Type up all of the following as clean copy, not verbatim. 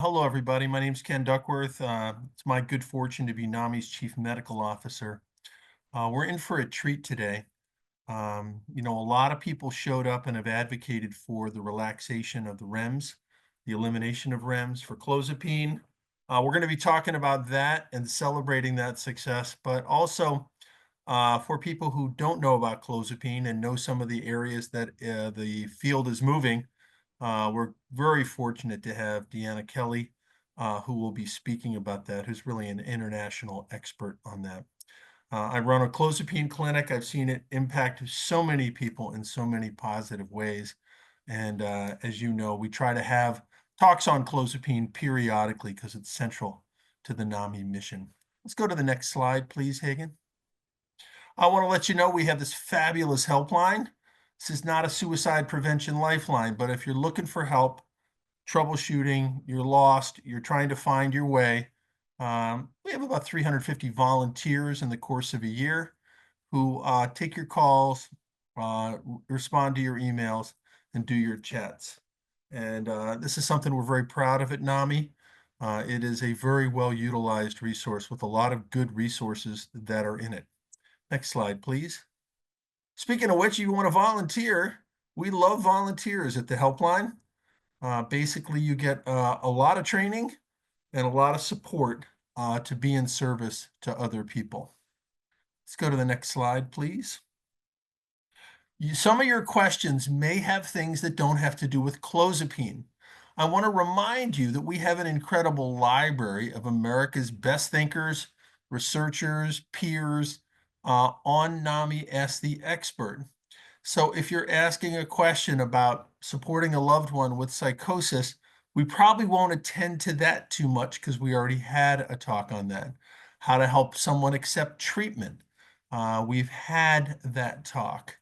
Hello, everybody. My name's Ken Duckworth. It's my good fortune to be NAMI's Chief Medical Officer. We're in for a treat today. A lot of people showed up and have advocated for the relaxation of the REMS, the elimination of REMS for clozapine. We're going to be talking about that and celebrating that success, but also for people who don't know about clozapine and know some of the areas that the field is moving. We're very fortunate to have Deanna Kelly, who will be speaking about that, who's really an international expert on that. I run a clozapine clinic. I've seen it impact so many people in so many positive ways. And as you know, we try to have talks on clozapine periodically because it's central to the NAMI mission. Let's go to the next slide, please, Hagen. I want to let you know we have this fabulous helpline. This is not a suicide prevention lifeline, but if you're looking for help, troubleshooting, you're lost, you're trying to find your way, we have about 350 volunteers in the course of a year who take your calls, respond to your emails, and do your chats. And this is something we're very proud of at NAMI. It is a very well utilized resource with a lot of good resources that are in it. Next slide, please. Speaking of which, you want to volunteer, we love volunteers at the helpline. Basically, you get a lot of training and a lot of support to be in service to other people. Let's go to the next slide, please. Some of your questions may have things that don't have to do with clozapine. I want to remind you that we have an incredible library of America's best thinkers, researchers, peers on NAMI Ask the Expert. So if you're asking a question about supporting a loved one with psychosis, we probably won't attend to that too much because we already had a talk on that. How to help someone accept treatment. We've had that talk.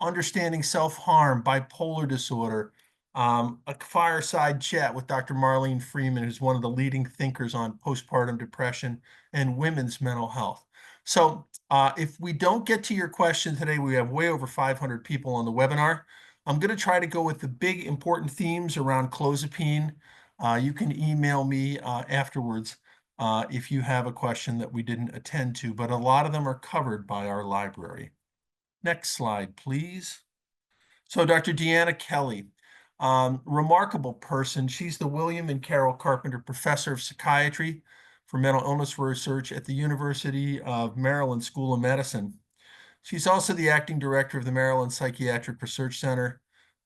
Understanding self-harm, bipolar disorder, a fireside chat with Dr. Marlene Freeman, who's one of the leading thinkers on postpartum depression and women's mental health. So if we don't get to your question today, we have way over 500 people on the webinar. I'm going to try to go with the big important themes around clozapine. You can email me afterwards if you have a question that we didn't attend to, but a lot of them are covered by our library. Next slide, please. So Dr. Deanna Kelly, remarkable person. She's the William and Carol Carpenter Professor of Psychiatry for Mental Illness Research at the University of Maryland School of Medicine. She's also the acting director of the Maryland Psychiatric Research Center.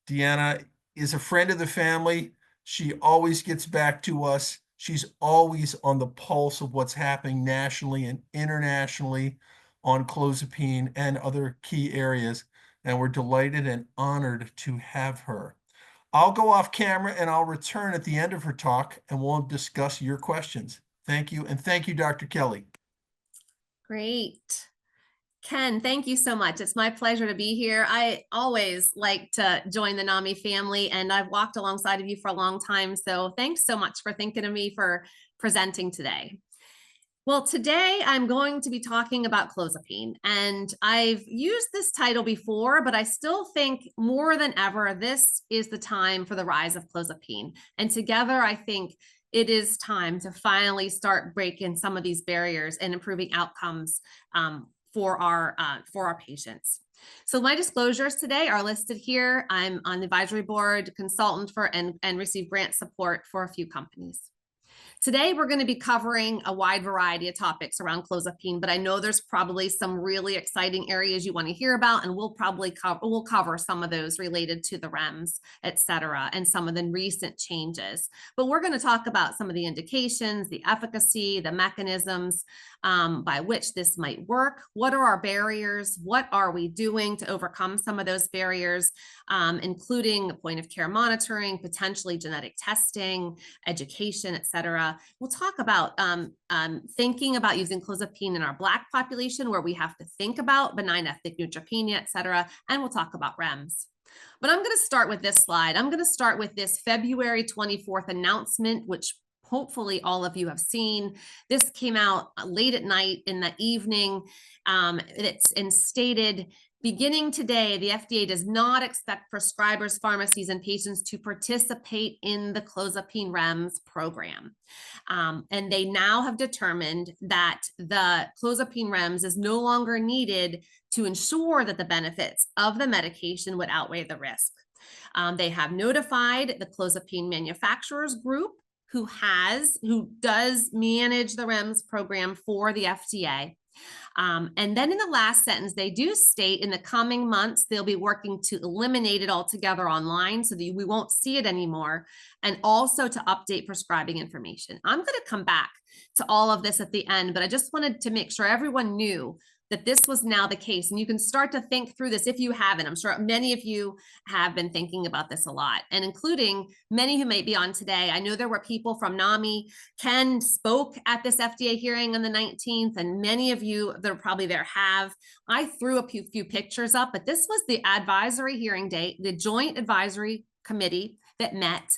Deanna is a friend of the family. She always gets back to us. She's always on the pulse of what's happening nationally and internationally on clozapine and other key areas. And we're delighted and honored to have her. I'll go off camera and I'll return at the end of her talk and we'll discuss your questions. Thank you. And thank you, Dr. Kelly. Great. Ken, thank you so much. It's my pleasure to be here. I always like to join the NAMI family, and I've walked alongside of you for a long time. So thanks so much for thinking of me for presenting today. Well, today I'm going to be talking about clozapine, and I've used this title before, but I still think more than ever, this is the time for the rise of clozapine. And together, I think it is time to finally start breaking some of these barriers and improving outcomes for our patients. So my disclosures today are listed here. I'm on the advisory board, consultant for and receive grant support for a few companies. Today, we're going to be covering a wide variety of topics around clozapine, but I know there's probably some really exciting areas you want to hear about, and we'll cover some of those related to the REMS, et cetera, and some of the recent changes. But we're going to talk about some of the indications, the efficacy, the mechanisms by which this might work. What are our barriers? What are we doing to overcome some of those barriers, including point of care monitoring, potentially genetic testing, education, et cetera. We'll talk about thinking about using clozapine in our Black population, where we have to think about benign ethnic neutropenia, et cetera. And we'll talk about REMS. But I'm going to start with this slide. I'm going to start with this February 24th announcement, which hopefully all of you have seen. This came out late at night in the evening. It's instated Beginning today, the FDA does not expect prescribers, pharmacies, and patients to participate in the Clozapine REMS program. And they now have determined that the Clozapine REMS is no longer needed to ensure that the benefits of the medication would outweigh the risk. They have notified the Clozapine manufacturers group, who does manage the REMS program for the FDA. And then in the last sentence, they do state in the coming months, they'll be working to eliminate it altogether online so that we won't see it anymore, and also to update prescribing information. I'm going to come back to all of this at the end, but I just wanted to make sure everyone knew that this was now the case. And you can start to think through this if you haven't. I'm sure many of you have been thinking about this a lot, and including many who may be on today. I know there were people from NAMI. Ken spoke at this FDA hearing on the 19th, and many of you that are probably there have. I threw a few pictures up, but this was the advisory hearing date, the joint advisory committee that met.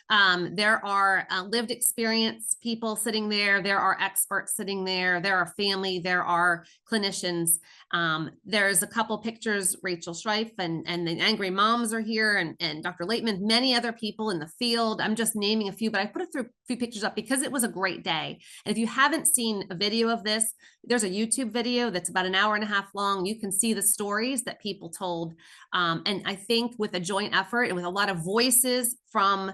There are lived experience people sitting there. There are experts sitting there. There are family. There are clinicians. There's a couple pictures. Rachel Schreif and the angry moms are here, and Dr. Laitman, many other people in the field. I'm just naming a few, but I put a few pictures up because it was a great day. And if you haven't seen a video of this, there's a YouTube video that's about an hour and a half long. You can see the stories that people told. And I think with a joint effort and with a lot of voices from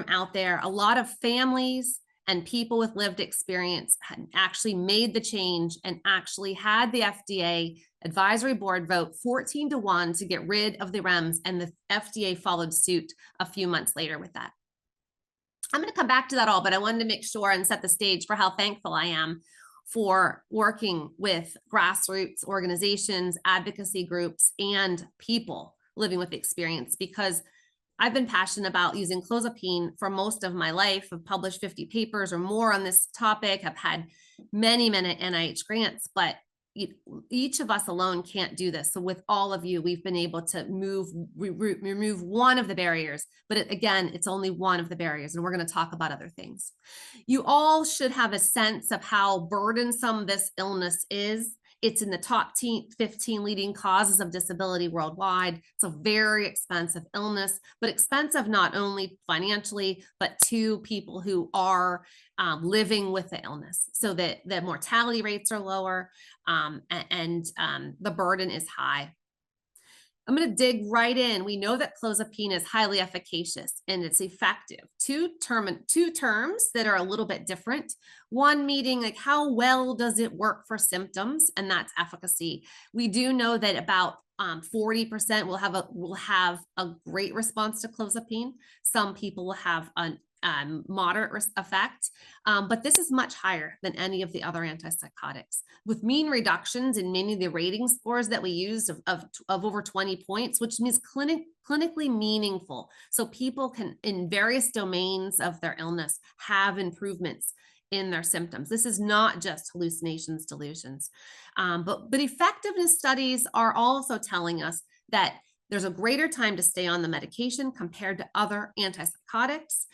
out there, a lot of families and people with lived experience had actually made the change and actually had the FDA advisory board vote 14-1 to get rid of the REMS, and the FDA followed suit a few months later with that. I'm going to come back to that all, but I wanted to make sure and set the stage for how thankful I am for working with grassroots organizations, advocacy groups, and people living with the experience, because I've been passionate about using Clozapine for most of my life. I've published 50 papers or more on this topic. I've had many NIH grants, but each of us alone can't do this. So with all of you, we've been able to remove one of the barriers, but again, it's only one of the barriers, and we're going to talk about other things. You all should have a sense of how burdensome this illness is. It's in the top 15 leading causes of disability worldwide. It's a very expensive illness, but expensive not only financially, but to people who are living with the illness, so that the mortality rates are lower, and the burden is high. I'm going to dig right in. We know that Clozapine is highly efficacious and it's effective. Two terms that are a little bit different. One meaning like how well does it work for symptoms, and that's efficacy. We do know that about 40% will have a great response to Clozapine. Some people will have a moderate effect, but this is much higher than any of the other antipsychotics, with mean reductions in many of the rating scores that we used of over 20 points, which means clinically meaningful. So people can, in various domains of their illness, have improvements in their symptoms. This is not just hallucinations, delusions, but effectiveness studies are also telling us that there's a greater time to stay on the medication compared to other antipsychotics.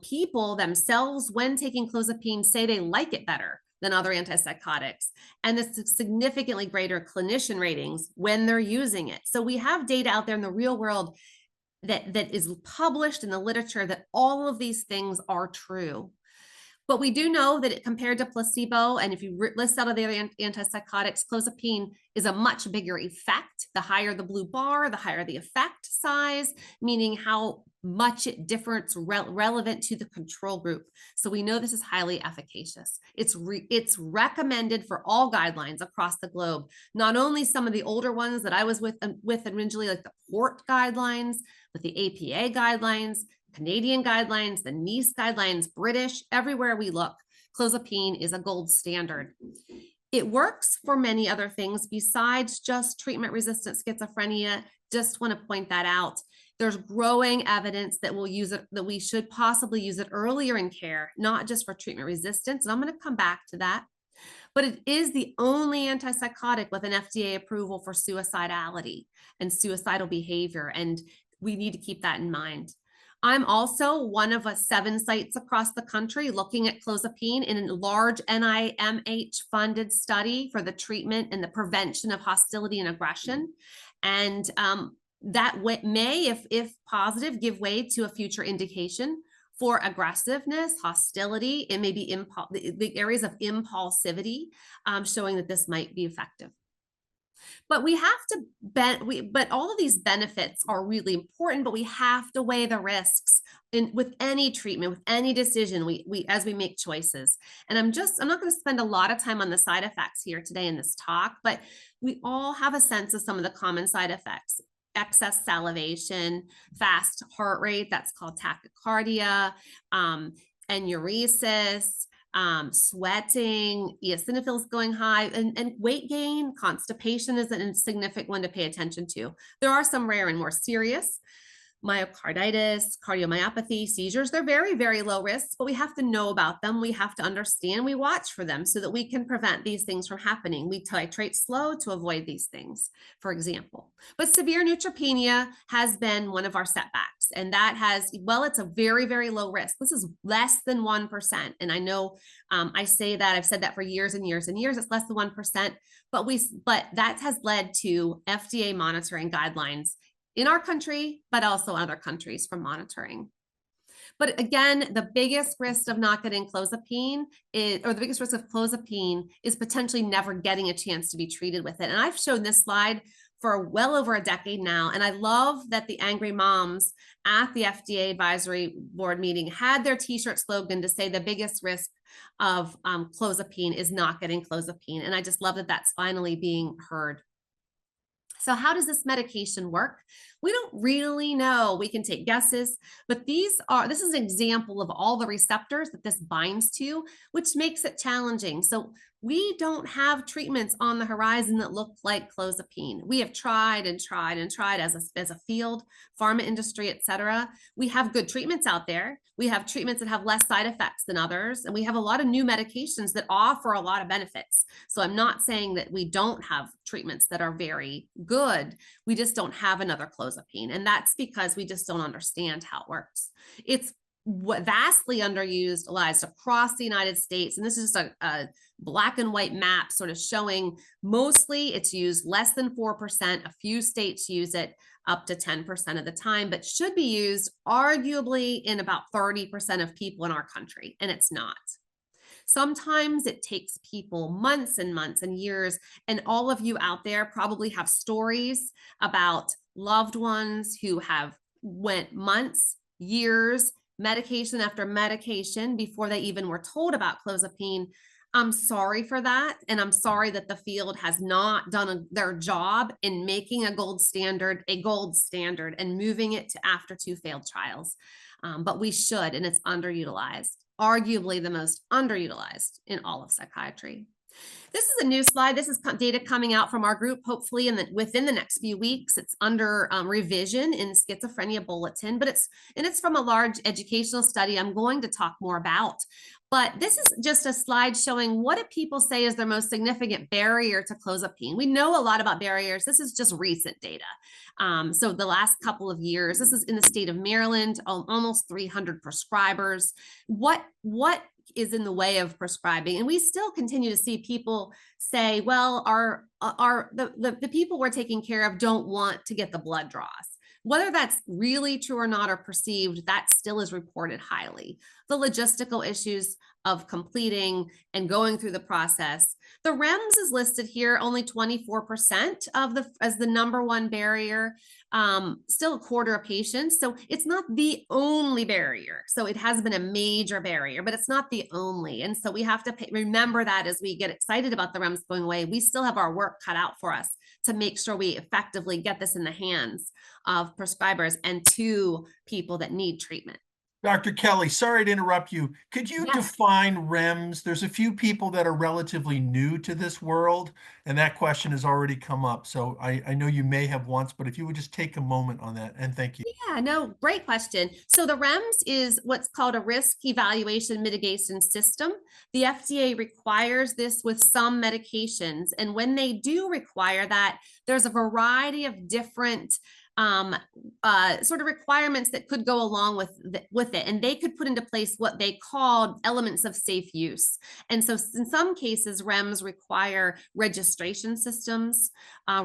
People themselves, when taking Clozapine, say they like it better than other antipsychotics, and it's significantly greater clinician ratings when they're using it. So we have data out there in the real world that is published in the literature that all of these things are true. But we do know that it compared to placebo, and if you list out of the other antipsychotics, Clozapine is a much bigger effect. The higher the blue bar, the higher the effect size, meaning how much it differs relevant to the control group. So we know this is highly efficacious. It's recommended for all guidelines across the globe, not only some of the older ones that I was with originally, like the Port guidelines, but the APA guidelines, Canadian guidelines, the NICE guidelines, British, everywhere we look, Clozapine is a gold standard. It works for many other things besides just treatment-resistant schizophrenia. Just want to point that out. There's growing evidence that we'll use it, that we should possibly use it earlier in care, not just for treatment resistance. And I'm going to come back to that. But it is the only antipsychotic with an FDA approval for suicidality and suicidal behavior. And we need to keep that in mind. I'm also one of 7 sites across the country looking at clozapine in a large NIMH funded study for the treatment and the prevention of hostility and aggression. And that may, if positive, give way to a future indication for aggressiveness, hostility, and maybe the areas of impulsivity, showing that this might be effective. But we have to but all of these benefits are really important, but we have to weigh the risks with any treatment, with any decision we as we make choices. And I'm not going to spend a lot of time on the side effects here today in this talk, but we all have a sense of some of the common side effects. Excess salivation, fast heart rate, that's called tachycardia, enuresis, sweating, eosinophils going high, and weight gain, constipation is a significant one to pay attention to. There are some rare and more serious. Myocarditis, cardiomyopathy, seizures, they're very, very low risks, but we have to know about them. We have to understand, we watch for them so that we can prevent these things from happening. We titrate slow to avoid these things, for example. But severe neutropenia has been one of our setbacks. And that has, well, it's a very, very low risk. This is less than 1%. And I know I say that, I've said that for years and years and years, it's less than 1%, but that has led to FDA monitoring guidelines in our country, but also other countries for monitoring. But again, the biggest risk of not getting clozapine the biggest risk of clozapine is potentially never getting a chance to be treated with it. And I've shown this slide for well over a decade now. And I love that the angry moms at the FDA advisory board meeting had their t-shirt slogan to say the biggest risk of clozapine is not getting clozapine. And I just love that that's finally being heard. So how does this medication work? We don't really know. We can take guesses, but this is an example of all the receptors that this binds to, which makes it challenging. So we don't have treatments on the horizon that look like clozapine. We have tried and tried and tried as a field, pharma industry, et cetera. We have good treatments out there. We have treatments that have less side effects than others. And we have a lot of new medications that offer a lot of benefits. So I'm not saying that we don't have treatments that are very good. We just don't have another clozapine. And that's because we just don't understand how it works. It's vastly underutilized across the United States. And this is just a black and white map sort of showing mostly it's used less than 4%. A few states use it up to 10% of the time, but should be used arguably in about 30% of people in our country, and it's not. Sometimes it takes people months and months and years, and all of you out there probably have stories about loved ones who have went months, years, medication after medication before they even were told about clozapine. I'm sorry for that. And I'm sorry that the field has not done their job in making a gold standard and moving it to after 2 failed trials. But we should, and it's underutilized, arguably the most underutilized in all of psychiatry. This is a new slide. This is data coming out from our group, hopefully within the next few weeks. It's under revision in Schizophrenia Bulletin, but it's from a large educational study I'm going to talk more about. But this is just a slide showing what do people say is their most significant barrier to clozapine. We know a lot about barriers. This is just recent data. So the last couple of years, this is in the state of Maryland, almost 300 prescribers. What is in the way of prescribing? And we still continue to see people say, well, the people we're taking care of don't want to get the blood draws. Whether that's really true or not or perceived, that still is reported highly. The logistical issues of completing and going through the process. The REMS is listed here, only 24% as the number one barrier, still a quarter of patients. So it's not the only barrier. So it has been a major barrier, but it's not the only. And so we have to remember that as we get excited about the REMS going away, we still have our work cut out for us to make sure we effectively get this in the hands of prescribers and to people that need treatment. Dr. Kelly, sorry to interrupt you. Could you Yes. define REMS? There's a few people that are relatively new to this world, and that question has already come up. So I know you may have once, but if you would just take a moment on that, and thank you. Yeah, no, great question. So the REMS is what's called a risk evaluation mitigation system. The FDA requires this with some medications. And when they do require that, there's a variety of different sort of requirements that could go along with it. And they could put into place what they called elements of safe use. And so in some cases, REMS require registration systems,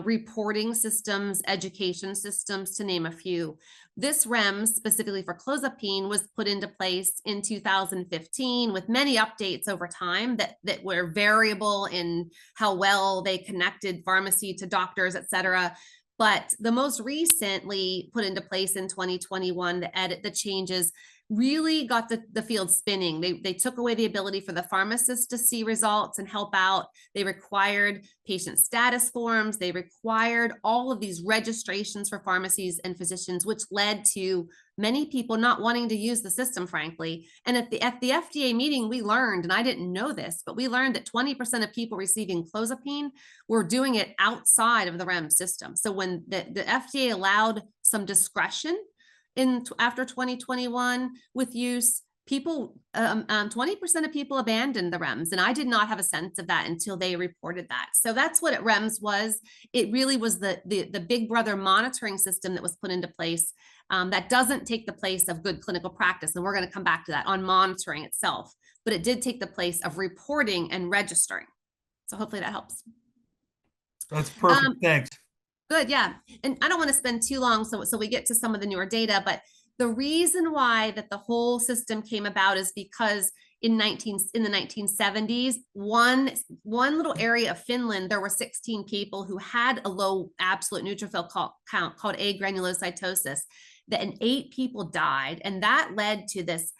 reporting systems, education systems, to name a few. This REMS, specifically for clozapine, was put into place in 2015 with many updates over time that were variable in how well they connected pharmacy to doctors, et cetera. But the most recently put into place in 2021, the changes really got the field spinning. They took away the ability for the pharmacist to see results and help out. They required patient status forms. They required all of these registrations for pharmacies and physicians, which led to many people not wanting to use the system, frankly. And at the FDA meeting, we learned, and I didn't know this, but we learned that 20% of people receiving clozapine were doing it outside of the REMS system. So when the FDA allowed some discretion after 2021 with use, people, 20% of people abandoned the REMS. And I did not have a sense of that until they reported that. So that's what REMS was. It really was the big brother monitoring system that was put into place that doesn't take the place of good clinical practice. And we're going to come back to that on monitoring itself, but it did take the place of reporting and registering. So hopefully that helps. That's perfect. Thanks. Good, yeah. And I don't want to spend too long, so we get to some of the newer data, but the reason why that the whole system came about is because in the 1970s, one little area of Finland, there were 16 people who had a low absolute neutrophil count called agranulocytosis, and 8 people died, and that led to this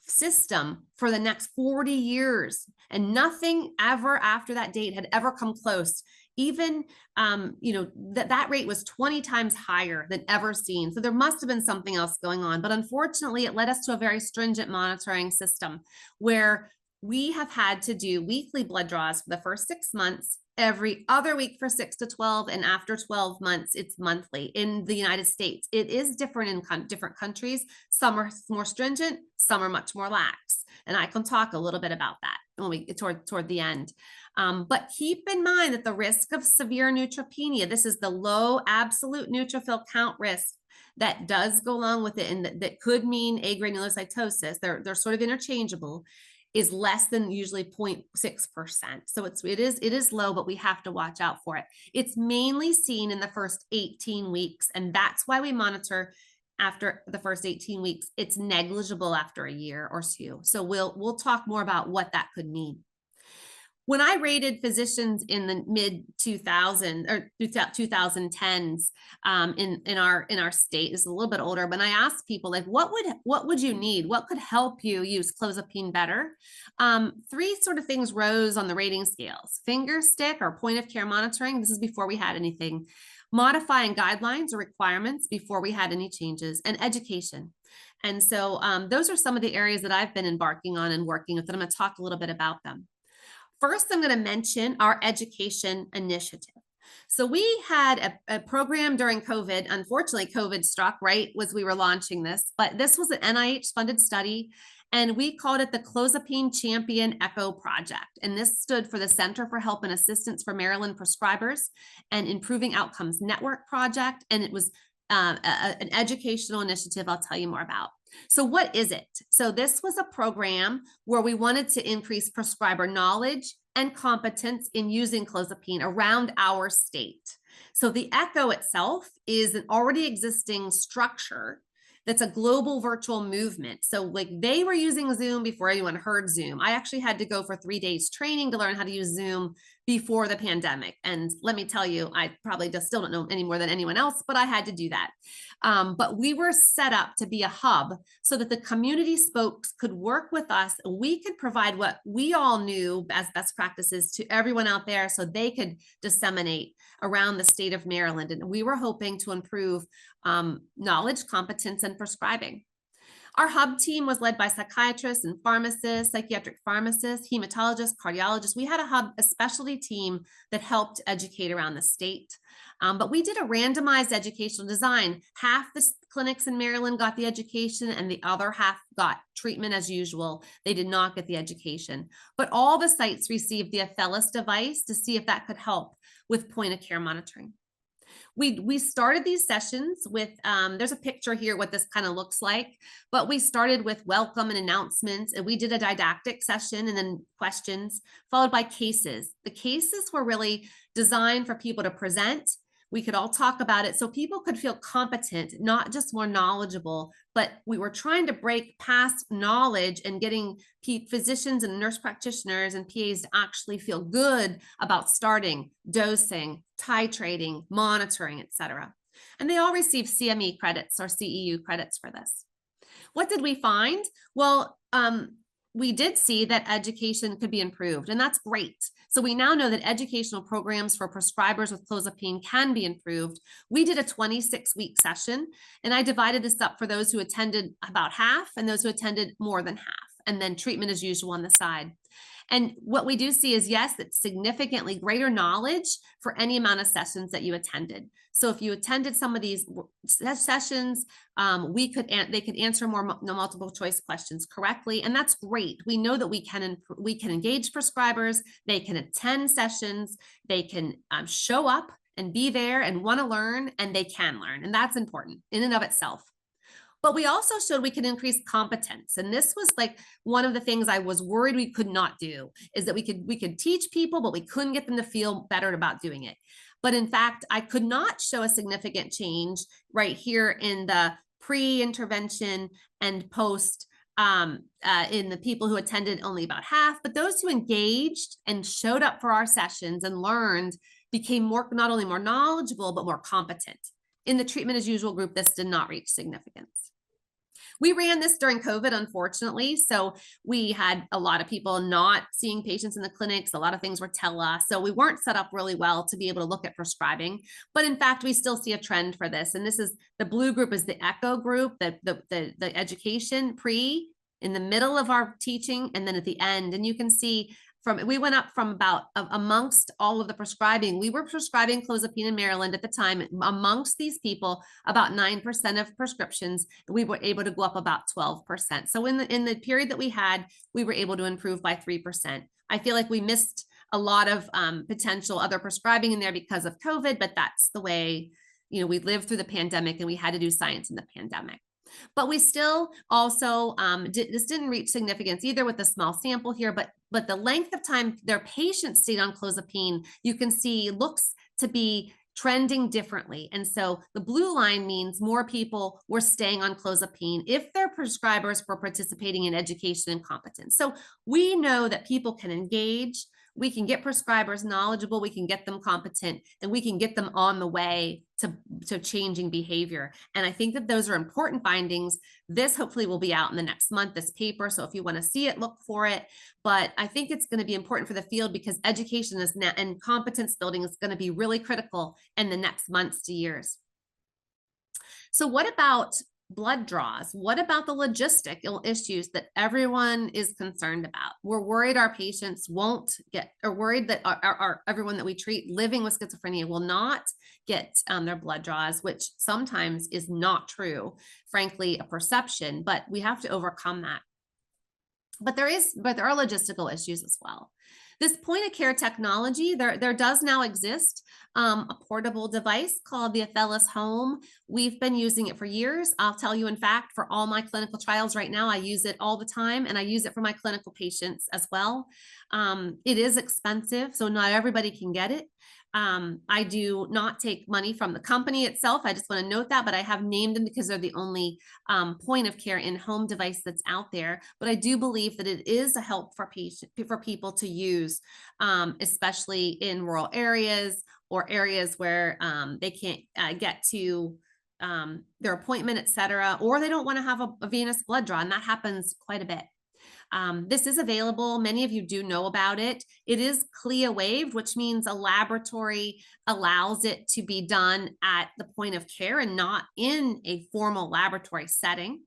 system for the next 40 years, and nothing ever after that date had ever come close. Even that rate was 20 times higher than ever seen. So there must have been something else going on. But unfortunately, it led us to a very stringent monitoring system where we have had to do weekly blood draws for the first 6 months, every other week for 6 to 12, and after 12 months, it's monthly. In the United States, it is different in different countries. Some are more stringent, some are much more lax. And I can talk a little bit about that when we get toward the end. But keep in mind that the risk of severe neutropenia, this is the low absolute neutrophil count risk that does go along with it, and that could mean agranulocytosis. They're sort of interchangeable, is less than usually 0.6%. So it is low, but we have to watch out for it. It's mainly seen in the first 18 weeks, and that's why we monitor after the first 18 weeks. It's negligible after a year or two. So we'll talk more about what that could mean. When I rated physicians in the mid 2000s or 2010s in our state, this is a little bit older, but I asked people, like, what would you need? What could help you use clozapine better? 3 sort of things rose on the rating scales: fingerstick or point of care monitoring. This is before we had anything. Modifying guidelines or requirements before we had any changes, and education. And so those are some of the areas that I've been embarking on and working with, and I'm going to talk a little bit about them. First, I'm going to mention our education initiative. So we had a program during COVID. Unfortunately, COVID struck right as we were launching this, but this was an NIH-funded study, and we called it the Clozapine Champion Echo Project. And this stood for the Center for Help and Assistance for Maryland Prescribers and Improving Outcomes Network Project, and it was an educational initiative I'll tell you more about. So what is it? So this was a program where we wanted to increase prescriber knowledge and competence in using clozapine around our state. So the ECHO itself is an already existing structure that's a global virtual movement. So like, they were using Zoom before anyone heard Zoom. I actually had to go for 3 days training to learn how to use Zoom before the pandemic. And let me tell you, I probably just still don't know any more than anyone else, but I had to do that. But we were set up to be a hub so that the community spokes could work with us. We could provide what we all knew as best practices to everyone out there so they could disseminate around the state of Maryland. And we were hoping to improve knowledge, competence, and prescribing. Our hub team was led by psychiatrists and pharmacists, psychiatric pharmacists, hematologists, cardiologists. We had a specialty team that helped educate around the state. But we did a randomized educational design. Half the clinics in Maryland got the education and the other half got treatment as usual. They did not get the education. But all the sites received the Aphelis device to see if that could help with point of care monitoring. We started these sessions with, there's a picture here what this kind of looks like, but we started with welcome and announcements, and we did a didactic session and then questions followed by cases. The cases were really designed for people to present. We could all talk about it so people could feel competent, not just more knowledgeable, but we were trying to break past knowledge and getting physicians and nurse practitioners and PAs to actually feel good about starting, dosing, titrating, monitoring, etc. And they all receive CME credits or CEU credits for this. What did we find? Well, we did see that education could be improved, and that's great. So we now know that educational programs for prescribers with clozapine can be improved. We did a 26-week session, and I divided this up for those who attended about half and those who attended more than half, and then treatment as usual on the side. And what we do see is, yes, it's significantly greater knowledge for any amount of sessions that you attended. So if you attended some of these sessions, they could answer more multiple choice questions correctly, and that's great. We know that we can engage prescribers, they can attend sessions, they can show up and be there and want to learn, and they can learn, and that's important in and of itself. But we also showed we can increase competence. And this was like one of the things I was worried we could not do, is that we could teach people, but we couldn't get them to feel better about doing it. But in fact, I could not show a significant change right here in the pre-intervention and post in the people who attended only about half, but those who engaged and showed up for our sessions and learned became not only more knowledgeable, but more competent. In the treatment as usual group, this did not reach significance. We ran this during COVID, unfortunately. So we had a lot of people not seeing patients in the clinics. A lot of things were tele. So we weren't set up really well to be able to look at prescribing. But in fact, we still see a trend for this. And this is the blue group is the echo group, the education pre in the middle of our teaching, and then at the end. And you can see we went up from about amongst all of the prescribing. We were prescribing clozapine in Maryland at the time. Amongst these people, about 9% of prescriptions, we were able to go up about 12%. So in the period that we had, we were able to improve by 3%. I feel like we missed a lot of potential other prescribing in there because of COVID, but that's the way, we lived through the pandemic and we had to do science in the pandemic. But we still also, this didn't reach significance either with the small sample here, but the length of time their patients stayed on clozapine, you can see looks to be trending differently. And so the blue line means more people were staying on clozapine if their prescribers were participating in education and competence. So we know that people can engage, we can get prescribers knowledgeable, we can get them competent, and we can get them on the way to changing behavior. And I think that those are important findings. This hopefully will be out in the next month, this paper. So if you want to see it, look for it. But I think it's going to be important for the field because education and competence building is going to be really critical in the next months to years. So what about blood draws? What about the logistical issues that everyone is concerned about? We're worried our patients won't get, or worried that everyone that we treat living with schizophrenia will not get their blood draws, which sometimes is not true, frankly, a perception, but we have to overcome that. But there are logistical issues as well. This point of care technology, there does now exist a portable device called the Apellis Home. We've been using it for years. I'll tell you, in fact, for all my clinical trials right now, I use it all the time, and I use it for my clinical patients as well. It is expensive, so not everybody can get it. I do not take money from the company itself. I just want to note that, but I have named them because they're the only point of care in-home device that's out there. But I do believe that it is a help for people to use, especially in rural areas or areas where they can't get to their appointment, et cetera, or they don't want to have a venous blood draw, and that happens quite a bit. This is available. Many of you do know about it. It is CLIA waived, which means a laboratory allows it to be done at the point of care and not in a formal laboratory setting.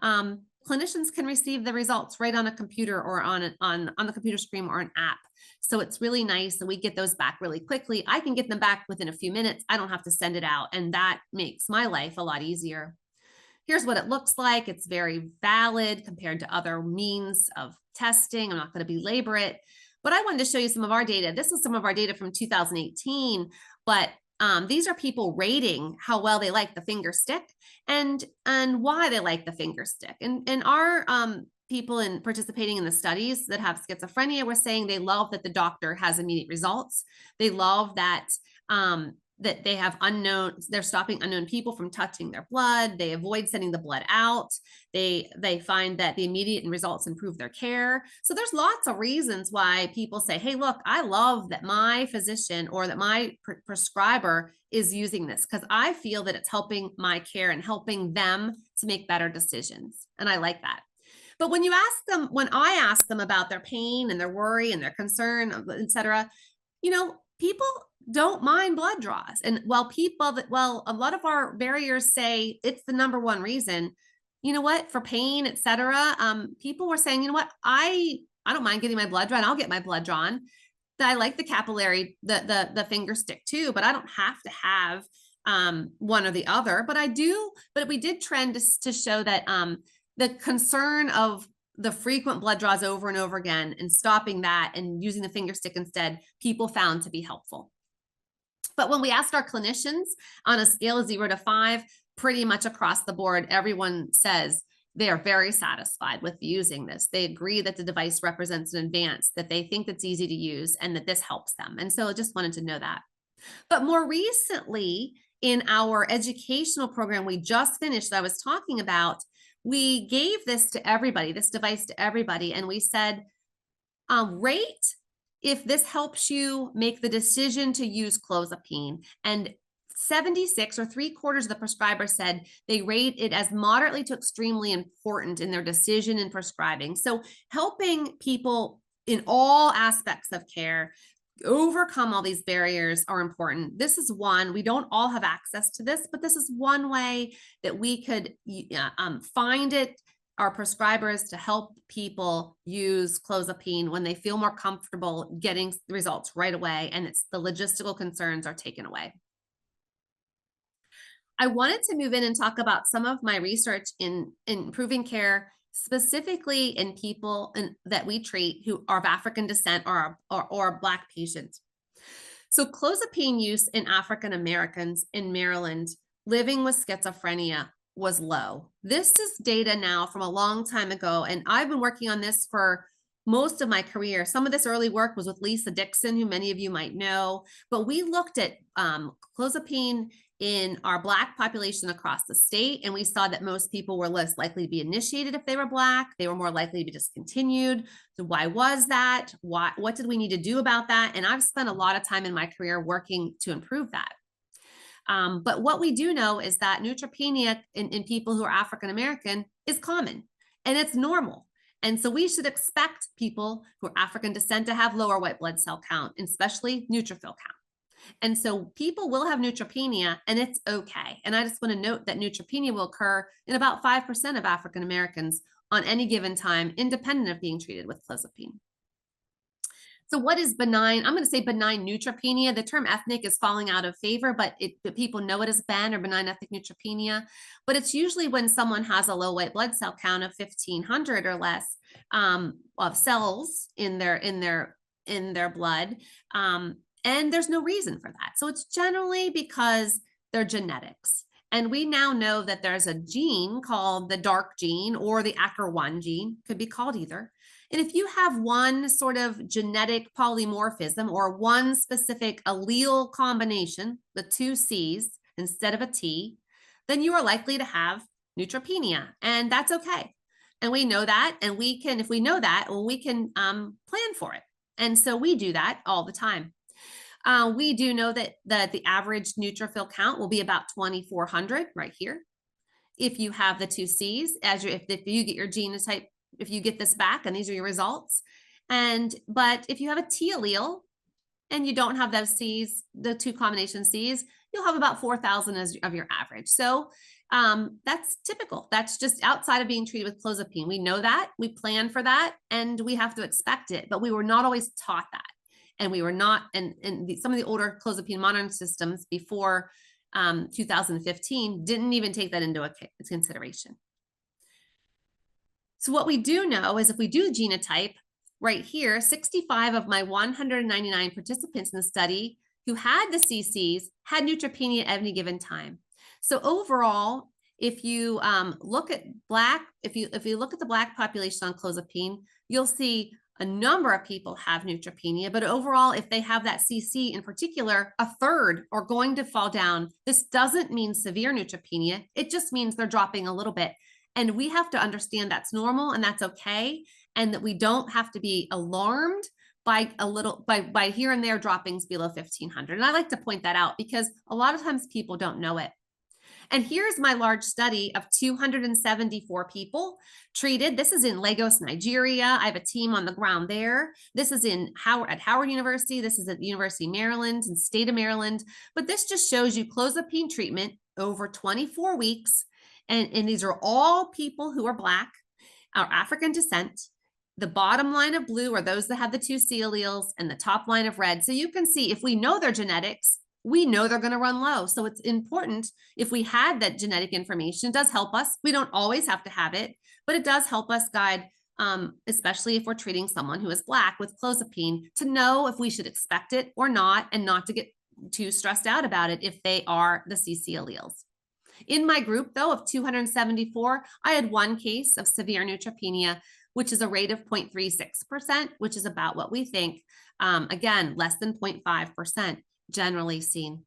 Clinicians can receive the results right on a computer or on the computer screen or an app. So it's really nice that we get those back really quickly. I can get them back within a few minutes. I don't have to send it out, and that makes my life a lot easier. Here's what it looks like. It's very valid compared to other means of testing. I'm not going to belabor it, but I wanted to show you some of our data. This is some of our data from 2018, but These are people rating how well they like the finger stick and why they like the finger stick. And our people in participating in the studies that have schizophrenia were saying they love that the doctor has immediate results. They love that that they have they're stopping unknown people from touching their blood. They avoid sending the blood out. They find that the immediate results improve their care. So there's lots of reasons why people say, hey, look, I love that my physician or that my prescriber is using this because I feel that it's helping my care and helping them to make better decisions. And I like that. But when I ask them about their pain and their worry and their concern, et cetera, people don't mind blood draws. And while a lot of our barriers say it's the number one reason, you know what, for pain, et cetera, people were saying, you know what, I don't mind getting my blood drawn. I'll get my blood drawn. I like the capillary, the finger stick too, but I don't have to have one or the other. But we did trend to show that the concern of the frequent blood draws over and over again and stopping that and using the finger stick instead, people found to be helpful. But when we asked our clinicians on a scale of 0 to 5, pretty much across the board, everyone says they are very satisfied with using this. They agree that the device represents an advance, that they think it's easy to use, and that this helps them. And so I just wanted to know that. But more recently, in our educational program we just finished that I was talking about, we gave this to everybody, this device to everybody, and we said, rate if this helps you make the decision to use clozapine. And 76 or 3/4 of the prescribers said they rate it as moderately to extremely important in their decision in prescribing. So helping people in all aspects of care overcome all these barriers are important. This is one. We don't all have access to this, but this is one way that we could find it, our prescribers, to help people use clozapine when they feel more comfortable getting the results right away and it's the logistical concerns are taken away. I wanted to move in and talk about some of my research in improving care, specifically in people that we treat who are of African descent or Black patients. So clozapine use in African Americans in Maryland living with schizophrenia was low. This is data now from a long time ago, and I've been working on this for most of my career. Some of this early work was with Lisa Dixon, who many of you might know, but we looked at clozapine in our Black population across the state, and we saw that most people were less likely to be initiated if they were Black. They were more likely to be discontinued. So why was that? What did we need to do about that? And I've spent a lot of time in my career working to improve that. But what we do know is that neutropenia in people who are African American is common and it's normal. And so we should expect people who are African descent to have lower white blood cell count, especially neutrophil count. And so people will have neutropenia and it's okay. And I just want to note that neutropenia will occur in about 5% of African Americans on any given time, independent of being treated with clozapine. So what is benign? I'm going to say benign neutropenia. The term ethnic is falling out of favor, but people know it as BEN or benign ethnic neutropenia. But it's usually when someone has a low white blood cell count of 1,500 or less of cells in their blood. And there's no reason for that. So it's generally because they're genetics. And we now know that there's a gene called the dark gene or the ACR1 gene, could be called either. And if you have one sort of genetic polymorphism or one specific allele combination, the 2 C's instead of a T, then you are likely to have neutropenia, and that's okay. And we know that, and if we know that, well, we can plan for it. And so we do that all the time. We do know that the average neutrophil count will be about 2,400 right here. If you have the 2 C's, if you get your genotype, if you get this back and these are your results. But if you have a T allele and you don't have those C's, the 2 combination C's, you'll have about 4,000 as of your average. So that's typical. That's just outside of being treated with clozapine. We know that, we plan for that, and we have to expect it, but we were not always taught that. And we were not, and some of the older clozapine monitoring systems before 2015 didn't even take that into consideration. So what we do know is if we do genotype right here, 65 of my 199 participants in the study who had the CCs had neutropenia at any given time. So overall, if you look at if you look at the Black population on clozapine, you'll see a number of people have neutropenia, but overall, if they have that CC in particular, a third are going to fall down. This doesn't mean severe neutropenia. It just means they're dropping a little bit. And we have to understand that's normal and that's okay. And that we don't have to be alarmed by by here and there droppings below 1,500. And I like to point that out because a lot of times people don't know it. And here's my large study of 274 people treated. This is in Lagos, Nigeria. I have a team on the ground there. This is at Howard University. This is at the University of Maryland and state of Maryland. But this just shows you clozapine treatment over 24 weeks. And these are all people who are Black, are African descent. The bottom line of blue are those that have the 2 C alleles and the top line of red. So you can see if we know their genetics, we know they're going to run low. So it's important if we had that genetic information, it does help us. We don't always have to have it, but it does help us guide, especially if we're treating someone who is Black with clozapine, to know if we should expect it or not, and not to get too stressed out about it if they are the CC alleles. In my group, though, of 274, I had 1 case of severe neutropenia, which is a rate of 0.36%, which is about what we think. Again, less than 0.5% generally seen.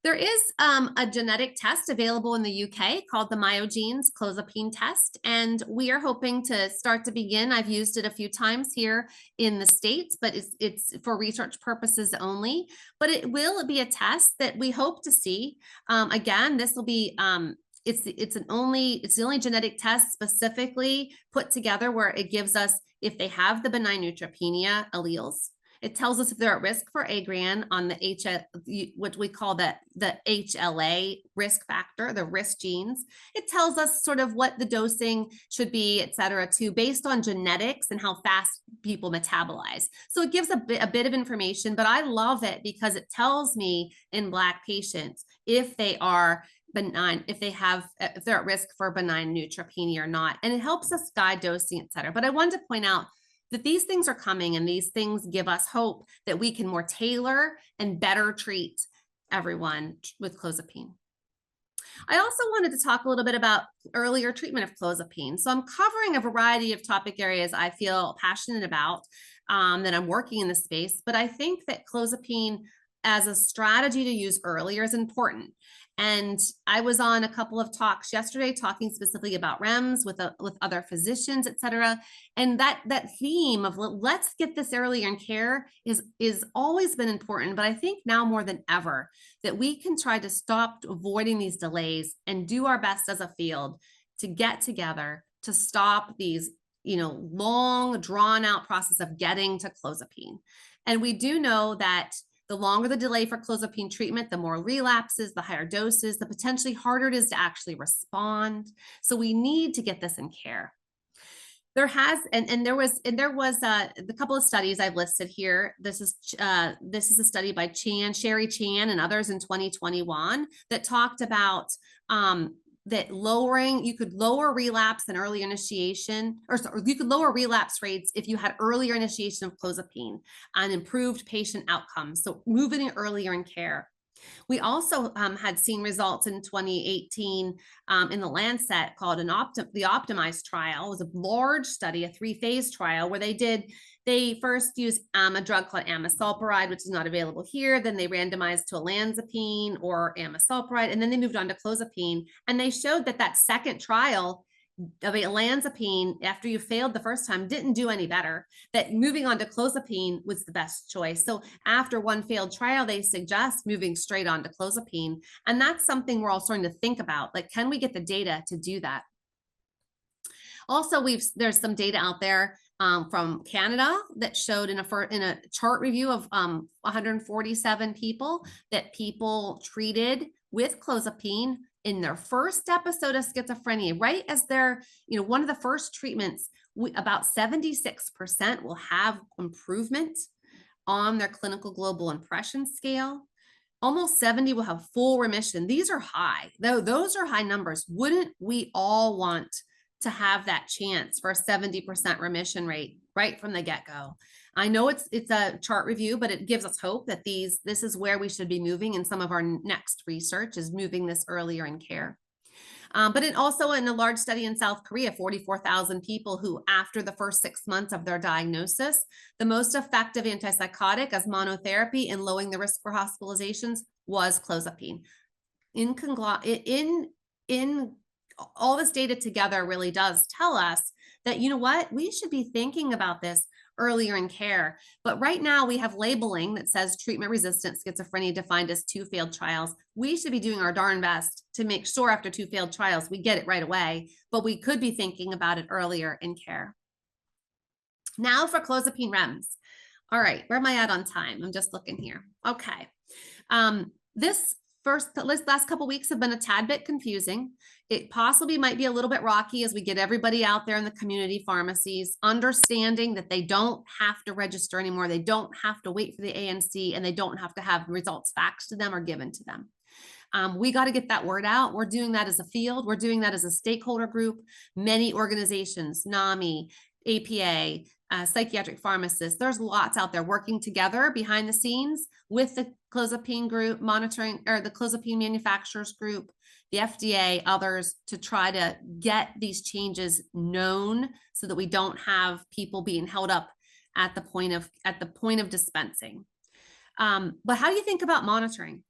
There is a genetic test available in the UK called the Myogenes Clozapine test, and we are hoping to start to begin. I've used it a few times here in the States, but it's for research purposes only. But it will be a test that we hope to see. Again, this will be it's the only genetic test specifically put together where it gives us if they have the benign neutropenia alleles. It tells us if they're at risk for agran on the what we call the HLA risk factor, the risk genes. It tells us sort of what the dosing should be, et cetera, too, based on genetics and how fast people metabolize. So it gives a bit of information, but I love it because it tells me in Black patients if they are benign, if they're at risk for benign neutropenia or not, and it helps us guide dosing, et cetera. But I wanted to point out that these things are coming and these things give us hope that we can more tailor and better treat everyone with clozapine. I also wanted to talk a little bit about earlier treatment of clozapine. So I'm covering a variety of topic areas I feel passionate about, that I'm working in this space, but I think that clozapine as a strategy to use earlier is important. And I was on a couple of talks yesterday talking specifically about REMS with other physicians, et cetera. And that theme of let's get this earlier in care is always been important. But I think now more than ever that we can try to stop avoiding these delays and do our best as a field to get together to stop these, long drawn out process of getting to clozapine. And we do know that the longer the delay for clozapine treatment, the more relapses, the higher doses, the potentially harder it is to actually respond. So we need to get this in care. There was the couple of studies I've listed here. This is a study by Sherry Chan and others in 2021 that talked about that you could lower relapse and early initiation, or you could lower relapse rates if you had earlier initiation of clozapine and improved patient outcomes. So moving it earlier in care. We also had seen results in 2018 in the Lancet called the Optimized trial. It was a large study, a 3-phase trial where they first used a drug called amisulpride, which is not available here. Then they randomized to olanzapine or amisulpride, and then they moved on to clozapine. And they showed that second trial of olanzapine, after you failed the first time, didn't do any better, that moving on to clozapine was the best choice. So after one failed trial, they suggest moving straight on to clozapine. And that's something we're all starting to think about. Like, can we get the data to do that? Also, there's some data out there from Canada that showed in a chart review of 147 people that people treated with clozapine in their first episode of schizophrenia, right as their, one of the first treatments, about 76% will have improvement on their clinical global impression scale. Almost 70 will have full remission. These are high. Those are high numbers. Wouldn't we all want to have that chance for a 70% remission rate right from the get-go. I know it's a chart review, but it gives us hope that this is where we should be moving, and some of our next research is moving this earlier in care. But also in a large study in South Korea, 44,000 people who, after the first 6 months of their diagnosis, the most effective antipsychotic as monotherapy in lowering the risk for hospitalizations was clozapine. In all this data together really does tell us that, you know what, we should be thinking about this earlier in care. But right now we have labeling that says treatment-resistant schizophrenia defined as 2 failed trials. We should be doing our darn best to make sure after 2 failed trials, we get it right away, but we could be thinking about it earlier in care. Now for clozapine REMS. All right, where am I at on time? I'm just looking here. Okay. This last couple weeks have been a tad bit confusing. It possibly might be a little bit rocky as we get everybody out there in the community pharmacies, understanding that they don't have to register anymore. They don't have to wait for the ANC, and they don't have to have results faxed to them or given to them. We got to get that word out. We're doing that as a field. We're doing that as a stakeholder group. Many organizations, NAMI, APA, psychiatric pharmacists, there's lots out there working together behind the scenes with the clozapine group monitoring, or the clozapine manufacturers group, the FDA, others, to try to get these changes known so that we don't have people being held up at the point of dispensing. But how do you think about monitoring?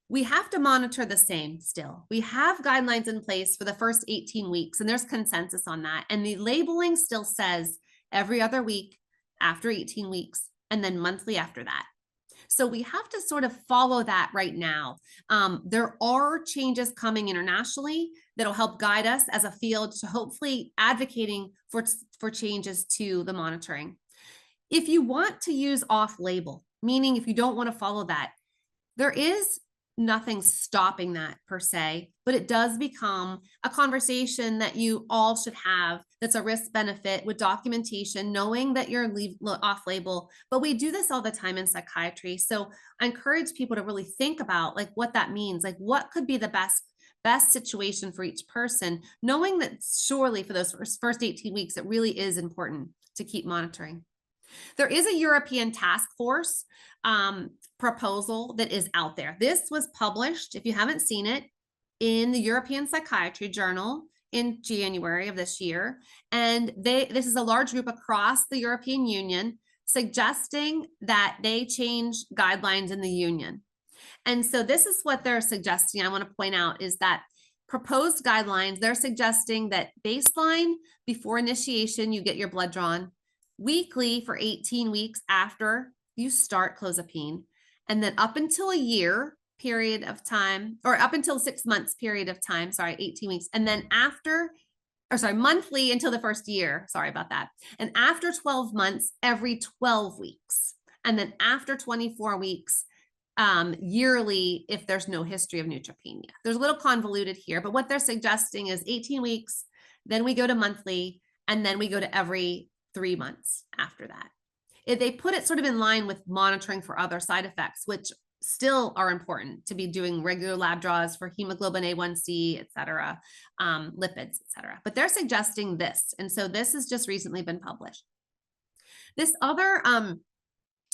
We have to monitor the same still. We have guidelines in place for the first 18 weeks, and there's consensus on that. And the labeling still says every other week after 18 weeks, and then monthly after that. So we have to sort of follow that right now. There are changes coming internationally that'll help guide us as a field to hopefully advocating for changes to the monitoring. If you want to use off-label, meaning if you don't want to follow that, there is nothing stopping that per se, but it does become a conversation that you all should have that's a risk benefit with documentation, knowing that you're off label. But we do this all the time in psychiatry. So I encourage people to really think about like what that means, like what could be the best situation for each person, knowing that surely for those first 18 weeks, it really is important to keep monitoring. There is a European task force proposal that is out there. This was published, if you haven't seen it, in the European Psychiatry Journal in January of this year. And this is a large group across the European Union suggesting that they change guidelines in the union. And so this is what they're suggesting. I want to point out is that proposed guidelines, they're suggesting that baseline before initiation, you get your blood drawn, weekly for 18 weeks after you start clozapine, and then up until a year period of time, or up until 6 months period of time, 18 weeks. And then monthly until the first year, sorry about that. And after 12 months, every 12 weeks. And then after 24 weeks, yearly, if there's no history of neutropenia. There's a little convoluted here, but what they're suggesting is 18 weeks, then we go to monthly, and then we go to every 3 months after that. They put it sort of in line with monitoring for other side effects, which still are important to be doing regular lab draws for hemoglobin A1C, et cetera, lipids, et cetera. But they're suggesting this. And so this has just recently been published. This other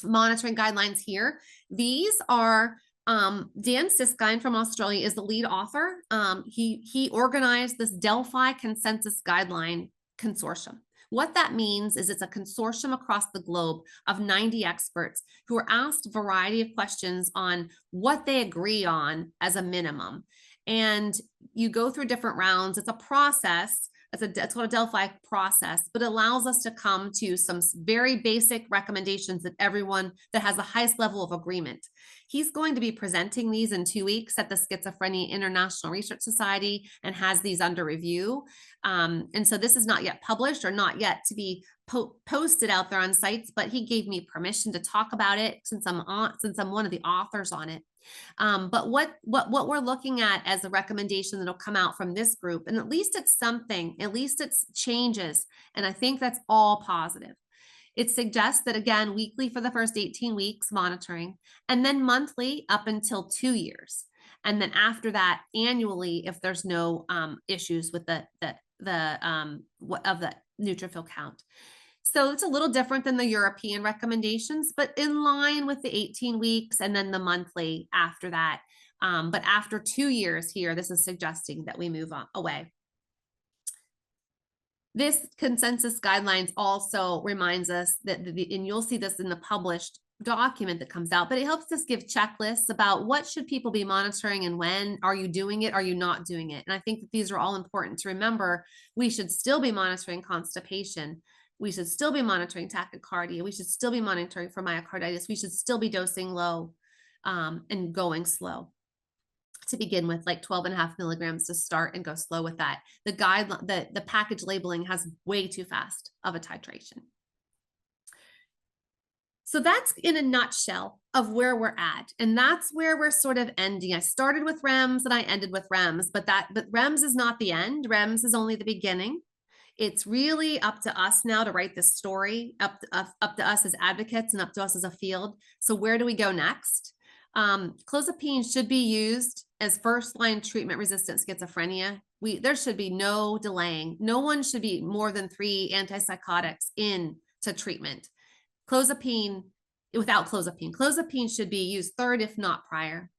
monitoring guidelines here, these are Dan Siskine from Australia is the lead author. He organized this Delphi Consensus Guideline Consortium. What that means is it's a consortium across the globe of 90 experts who are asked a variety of questions on what they agree on as a minimum. And you go through different rounds. It's a process. It's called a Delphi process, but it allows us to come to some very basic recommendations that everyone that has the highest level of agreement. He's going to be presenting these in 2 weeks at the Schizophrenia International Research Society and has these under review. And so this is not yet published or not yet to be posted out there on sites, but he gave me permission to talk about it since I'm one of the authors on it. But what we're looking at as a recommendation that'll come out from this group, and at least it's something, at least it's changes. And I think that's all positive. It suggests that, again, weekly for the first 18 weeks monitoring, and then monthly up until 2 years. And then after that, annually, if there's no issues with the of the neutrophil count. So it's a little different than the European recommendations, but in line with the 18 weeks and then the monthly after that. But after 2 years here, this is suggesting that we move on away. This consensus guidelines also reminds us that, and you'll see this in the published document that comes out, but it helps us give checklists about what should people be monitoring and when. Are you doing it? Are you not doing it? And I think that these are all important to remember. We should still be monitoring constipation. We should still be monitoring tachycardia. We should still be monitoring for myocarditis. We should still be dosing low and going slow. To begin with, like 12.5 milligrams to start and go slow with that. The guideline, the package labeling has way too fast of a titration. So that's in a nutshell of where we're at. And that's where we're sort of ending. I started with REMS and I ended with REMS, but REMS is not the end. REMS is only the beginning. It's really up to us now to write this story, up to us as advocates and up to us as a field. So where do we go next? Clozapine should be used as first-line treatment-resistant schizophrenia. There should be no delaying. No one should be more than 3 antipsychotics into treatment. Clozapine should be used third, if not prior.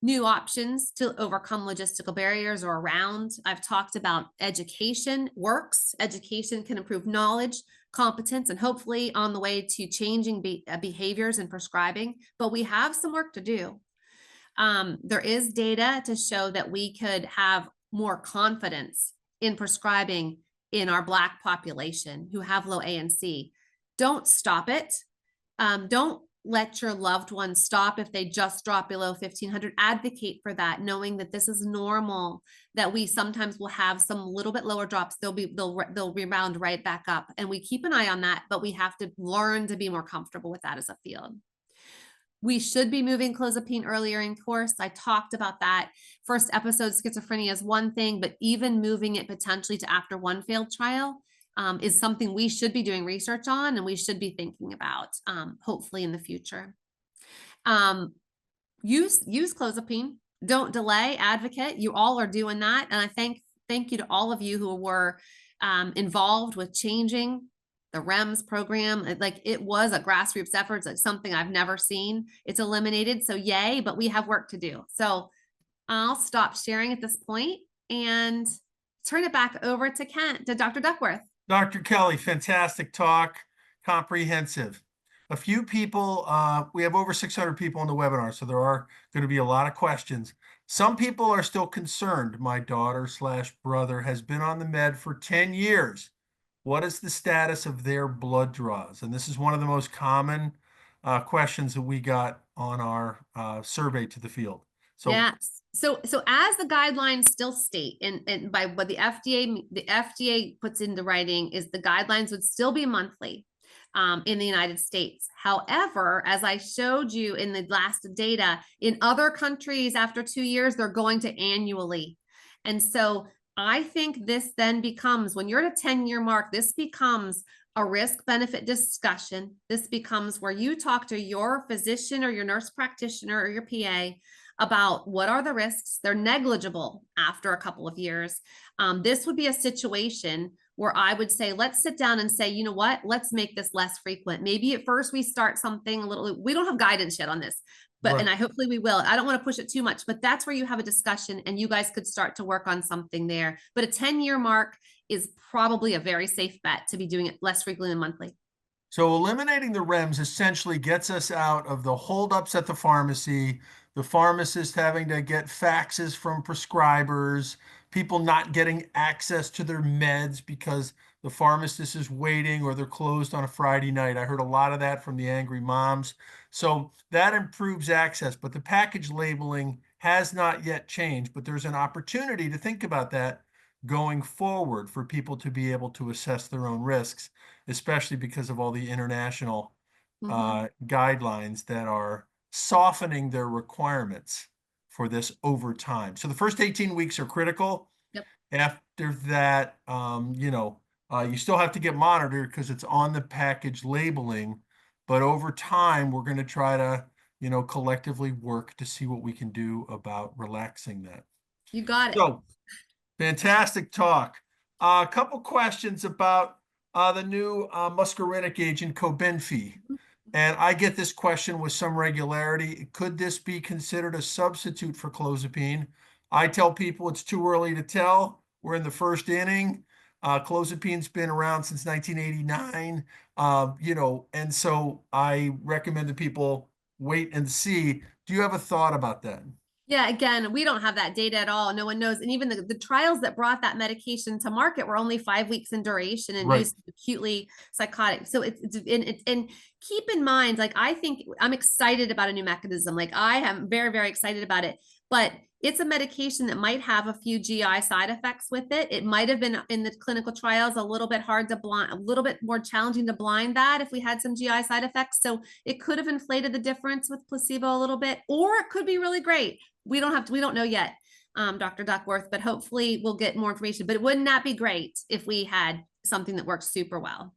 New options to overcome logistical barriers or around. I've talked about education works. Education can improve knowledge, competence, and hopefully on the way to changing behaviors and prescribing, but we have some work to do. There is data to show that we could have more confidence in prescribing in our Black population who have low ANC. Don't stop it. Don't let your loved ones stop if they just drop below 1500. Advocate for that, knowing that this is normal, that we sometimes will have some little bit lower drops. They'll rebound right back up. And we keep an eye on that, but we have to learn to be more comfortable with that as a field. We should be moving clozapine earlier in course. I talked about that. First episode, schizophrenia is one thing, but even moving it potentially to after one failed trial is something we should be doing research on and we should be thinking about, hopefully in the future. Use clozapine. Don't delay. Advocate. You all are doing that, and I thank you to all of you who were involved with changing the REMS program. Like, it was a grassroots effort. It's like something I've never seen. It's eliminated, so yay, but we have work to do. So I'll stop sharing at this point and turn it back over to Dr. Duckworth. Dr. Kelly, fantastic talk, comprehensive. A few people, we have over 600 people on the webinar, so there are going to be a lot of questions. Some people are still concerned. My daughter/brother has been on the med for 10 years. What is the status of their blood draws? And this is one of the most common questions that we got on our survey to the field. So yes. So as the guidelines still state, and by what the FDA puts into writing is the guidelines would still be monthly in the United States. However, as I showed you in the last data, in other countries after 2 years, they're going to annually. And so I think this then becomes, when you're at a 10-year mark, this becomes a risk benefit discussion. This becomes where you talk to your physician or your nurse practitioner or your PA about what are the risks. They're negligible after a couple of years. This would be a situation where I would say, let's sit down and say, you know what, let's make this less frequent. Maybe at first we start something a little, we don't have guidance yet on this, but, right. And I hopefully we will. I don't want to push it too much, but that's where you have a discussion and you guys could start to work on something there. But a 10-year mark is probably a very safe bet to be doing it less frequently than monthly. So eliminating the REMS essentially gets us out of the holdups at the pharmacy, the pharmacist having to get faxes from prescribers, people not getting access to their meds because the pharmacist is waiting or they're closed on a Friday night. I heard a lot of that from the angry moms. So that improves access, but the package labeling has not yet changed, but there's an opportunity to think about that going forward for people to be able to assess their own risks, especially because of all the international guidelines that are softening their requirements for this over time. So the first 18 weeks are critical. Yep. After that, you still have to get monitored because it's on the package labeling, but over time, we're going to try to, collectively work to see what we can do about relaxing that. You got it. So fantastic talk. A couple questions about the new muscarinic agent Cobenfy. And I get this question with some regularity. Could this be considered a substitute for clozapine? I tell people it's too early to tell. We're in the first inning. Clozapine's been around since 1989. And so I recommend that people wait and see. Do you have a thought about that? Yeah, again, we don't have that data at all. No one knows. And even the trials that brought that medication to market were only 5 weeks in duration and Right. used acutely psychotic. So and keep in mind, like, I think I'm excited about a new mechanism. Like, I am very, very excited about it, but it's a medication that might have a few GI side effects with it. It might have been in the clinical trials a little bit hard to blind, a little bit more challenging to blind that if we had some GI side effects. So it could have inflated the difference with placebo a little bit, or it could be really great. We don't know yet, Dr. Duckworth, but hopefully we'll get more information. But wouldn't that be great if we had something that works super well?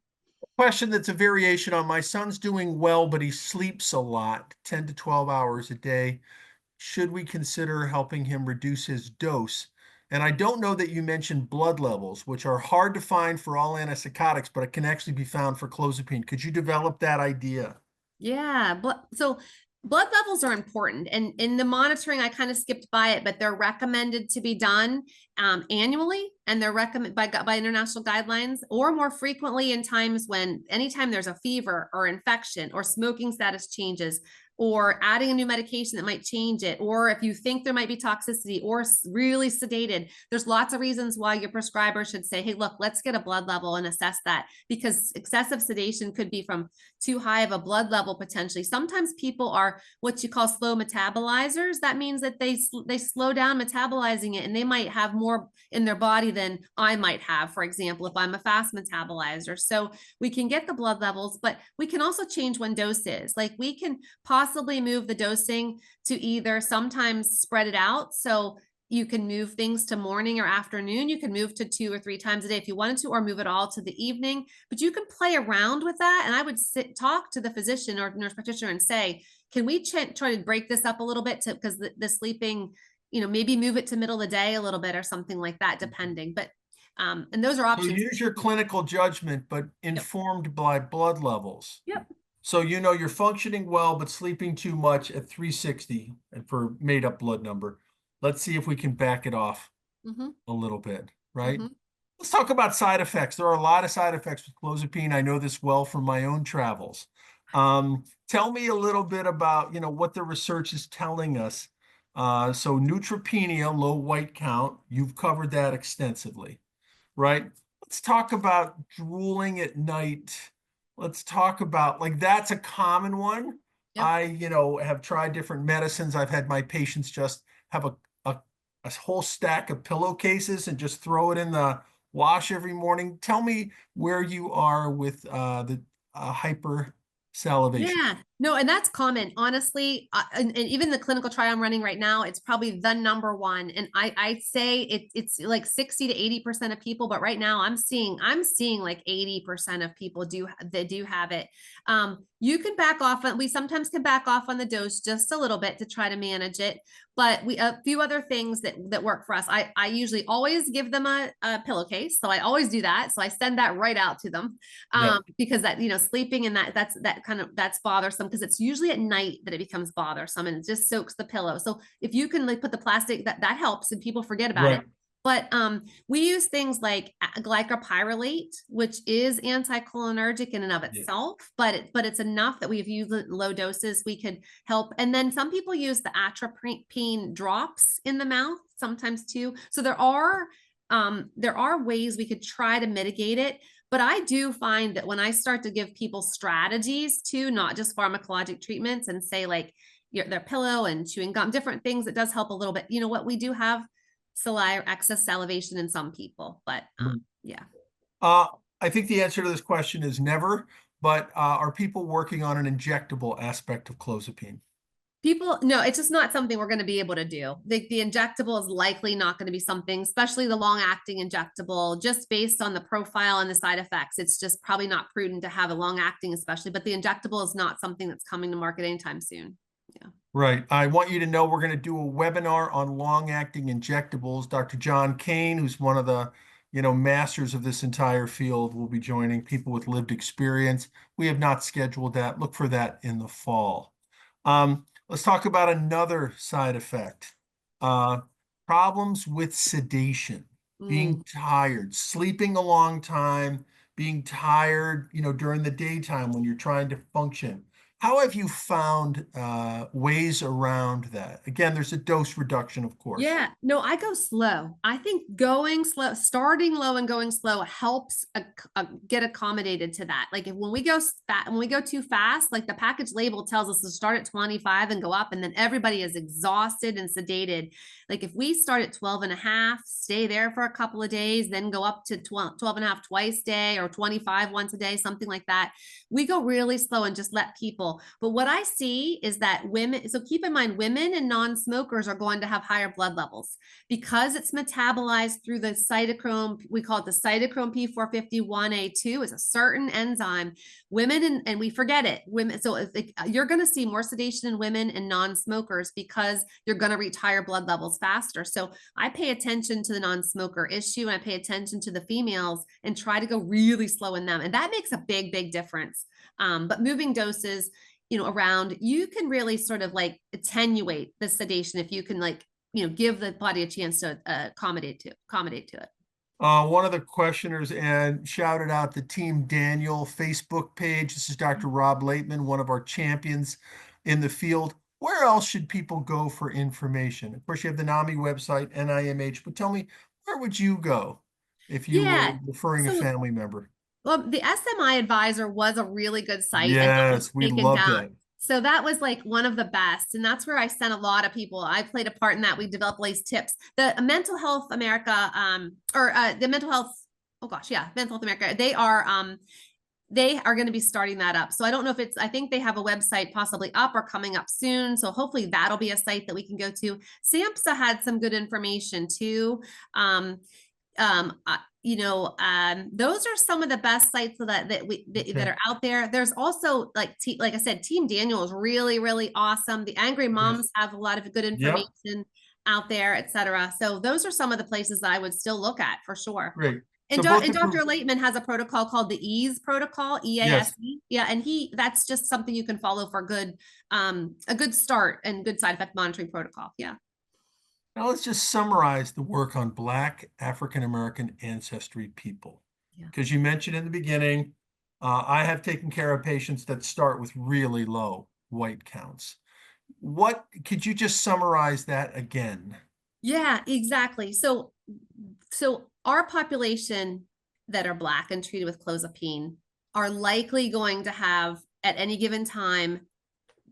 Question that's a variation on my son's doing well, but he sleeps a lot, 10 to 12 hours a day. Should we consider helping him reduce his dose? And I don't know that you mentioned blood levels, which are hard to find for all antipsychotics, but it can actually be found for clozapine. Could you develop that idea? Yeah, so blood levels are important, and in the monitoring, I kind of skipped by it, but they're recommended to be done annually, and they're recommended by international guidelines, or more frequently in times when anytime there's a fever or infection or smoking status changes, or adding a new medication that might change it, or if you think there might be toxicity or really sedated. There's lots of reasons why your prescriber should say, hey, look, let's get a blood level and assess that, because excessive sedation could be from too high of a blood level potentially. Sometimes people are what you call slow metabolizers. That means that they slow down metabolizing it, and they might have more in their body than I might have, for example, if I'm a fast metabolizer. So we can get the blood levels, but we can also change when dose is. Like, we can possibly move the dosing to either sometimes spread it out. So you can move things to morning or afternoon. You can move to 2 or 3 times a day if you wanted to, or move it all to the evening. But you can play around with that. And I would talk to the physician or nurse practitioner and say, can we try to break this up a little bit, to because the sleeping, maybe move it to middle of the day a little bit or something like that, depending. But and those are So options. use your clinical judgment, but Yep. informed by blood levels. Yep. So you're functioning well, but sleeping too much at 360 and for made up blood number. Let's see if we can back it off Mm-hmm. a little bit, right? Mm-hmm. Let's talk about side effects. There are a lot of side effects with clozapine. I know this well from my own travels. Tell me a little bit about, what the research is telling us. So neutropenia, low white count, you've covered that extensively, right? Let's talk about drooling at night. Let's talk about, like, that's a common one. Yep. I have tried different medicines. I've had my patients just have a whole stack of pillowcases and just throw it in the wash every morning. Tell me where you are with the hyper salivation. Yeah, no, and that's common, honestly. And even the clinical trial I'm running right now, it's probably the number one. And I say it's like 60 to 80% of people, but right now I'm seeing like 80% of people do have it. You can back off. We sometimes can back off on the dose just a little bit to try to manage it. But a few other things that work for us. I usually always give them a pillowcase, so I always do that. So I send that right out to them, Yeah, because that, sleeping in that's bothersome, because it's usually at night that it becomes bothersome and it just soaks the pillow. So if you can, like, put the plastic, that helps and people forget about it. right, But we use things like glycopyrrolate, which is anticholinergic in and of yeah, itself, but it's enough that we've used it in low doses. We could help. And then some people use the atropine drops in the mouth sometimes too. So there are ways we could try to mitigate it. But I do find that when I start to give people strategies too, not just pharmacologic treatments, and say, like, their pillow and chewing gum, different things, it does help a little bit. You know what? We do have saliva, excess salivation in some people, but right. yeah. Uh, I think the answer to this question is never, but are people working on an injectable aspect of clozapine? People, no, it's just not something we're going to be able to do. The injectable is likely not going to be something, especially the long acting injectable, just based on the profile and the side effects. It's just probably not prudent to have a long acting, especially, but the injectable is not something that's coming to market anytime soon. Yeah. Right. I want you to know we're going to do a webinar on long-acting injectables. Dr. John Kane, who's one of the masters of this entire field will be joining, people with lived experience. We have not scheduled that. Look for that in the fall. Let's talk about another side effect. Uh, Problems with sedation, being Mm. tired, sleeping a long time, being tired, during the daytime when you're trying to function. How have you found ways around that? Again, there's a dose reduction, of course. Yeah, no, I go slow. I think going slow, starting low and going slow helps get accommodated to that. Like if when we go when we go too fast, like the package label tells us to start at 25 and go up, and then everybody is exhausted and sedated. Like if we start at 12 and a half, stay there for a couple of days, then go up to 12 and a half twice a day or 25 once a day, something like that. We go really slow and just let people. But what I see is that women, so keep in mind, women and non-smokers are going to have higher blood levels because it's metabolized through the cytochrome. We call it the cytochrome P451A2 is a certain enzyme. Women, and we forget it, women. So you're going to see more sedation in women and non-smokers because you're going to reach higher blood levels faster. So I pay attention to the non-smoker issue and I pay attention to the females and try to go really slow in them. And that makes a big, big difference. But moving doses, around, you can really sort of like attenuate the sedation if you can give the body a chance to accommodate to it. One of the questioners and shouted out the Team Daniel Facebook page. This is Dr. Rob Laitman, one of our champions in the field. Where else should people go for information? Of course, you have the NAMI website, NIMH, but tell me, where would you go if you were Yeah. referring a So, family member? well, the SMI Advisor was a really good site and that was Yes, we taken love down. that. So that was like one of the best. And that's where I sent a lot of people. I played a part in that. We developed all these tips. The Mental Health America, or the Mental Health, oh gosh, yeah, Mental Health America, they are going to be starting that up. So I don't know if I think they have a website possibly up or coming up soon. So hopefully that'll be a site that we can go to. SAMHSA had some good information too. Um, those are some of the best sites that Okay, are out there. There's also like I said, Team Daniel is really, really awesome. The Angry yes. Moms have a lot of good Yep, information out there, etc. So those are some of the places that I would still look at for sure. great. And, So both and the Dr. Laitman has a protocol called the EASE protocol, yes. EASE. Yeah, and that's just something you can follow for a good start and good side effect monitoring protocol. Yeah. Now let's just summarize the work on Black African American ancestry people. Yeah. Because you mentioned in the beginning, I have taken care of patients that start with really low white counts. What could you just summarize that again? Yeah, exactly. So our population that are Black and treated with clozapine are likely going to have at any given time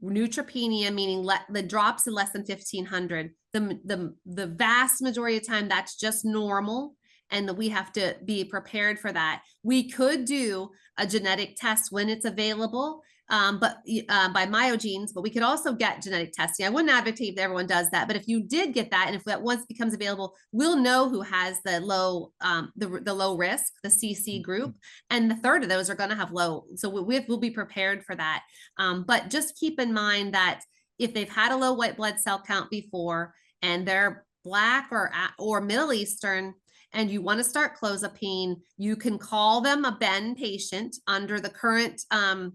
neutropenia, meaning the drops in less than 1,500. The vast majority of time, that's just normal, and we have to be prepared for that. We could do a genetic test when it's available, but by myogenes, but we could also get genetic testing. I wouldn't advocate that everyone does that, but if you did get that, and if that once becomes available, we'll know who has the low, the low risk, the CC group, and the third of those are going to have low. So we'll be prepared for that. But just keep in mind that if they've had a low white blood cell count before and they're Black or Middle Eastern, and you want to start clozapine, you can call them a Ben patient under the current under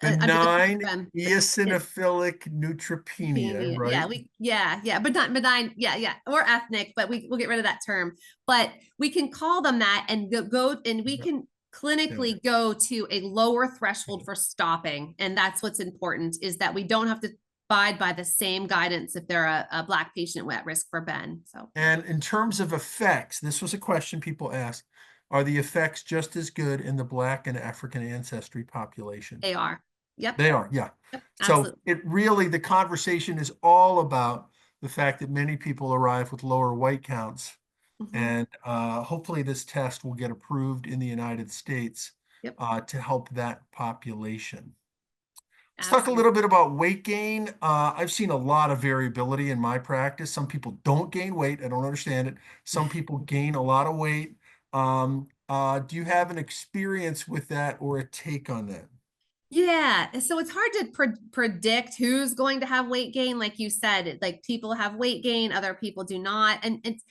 the Benign program. eosinophilic neutropenia, Yeah, right? but not benign, or ethnic, but we'll get rid of that term. But we can call them that and go and we Yeah, can yeah. clinically go to a lower threshold for stopping. And that's what's important is that we don't have to abide by the same guidance if they're a Black patient at risk for Ben. So And in terms of effects, this was a question people asked, are the effects just as good in the Black and African ancestry population? they are. Yep. They are, yeah. Yep. So Absolutely. it really, the conversation is all about the fact that many people arrive with lower white counts. Mhm. And hopefully this test will get approved in the United States Yep. to help that population. Let's talk a Absolutely. little bit about weight gain. I've seen a lot of variability in my practice. Some people don't gain weight. I don't understand it. Some people gain a lot of weight. Do you have an experience with that or a take on that? Yeah, so it's hard to predict who's going to have weight gain. Like you said, like people have weight gain, other people do not, and it's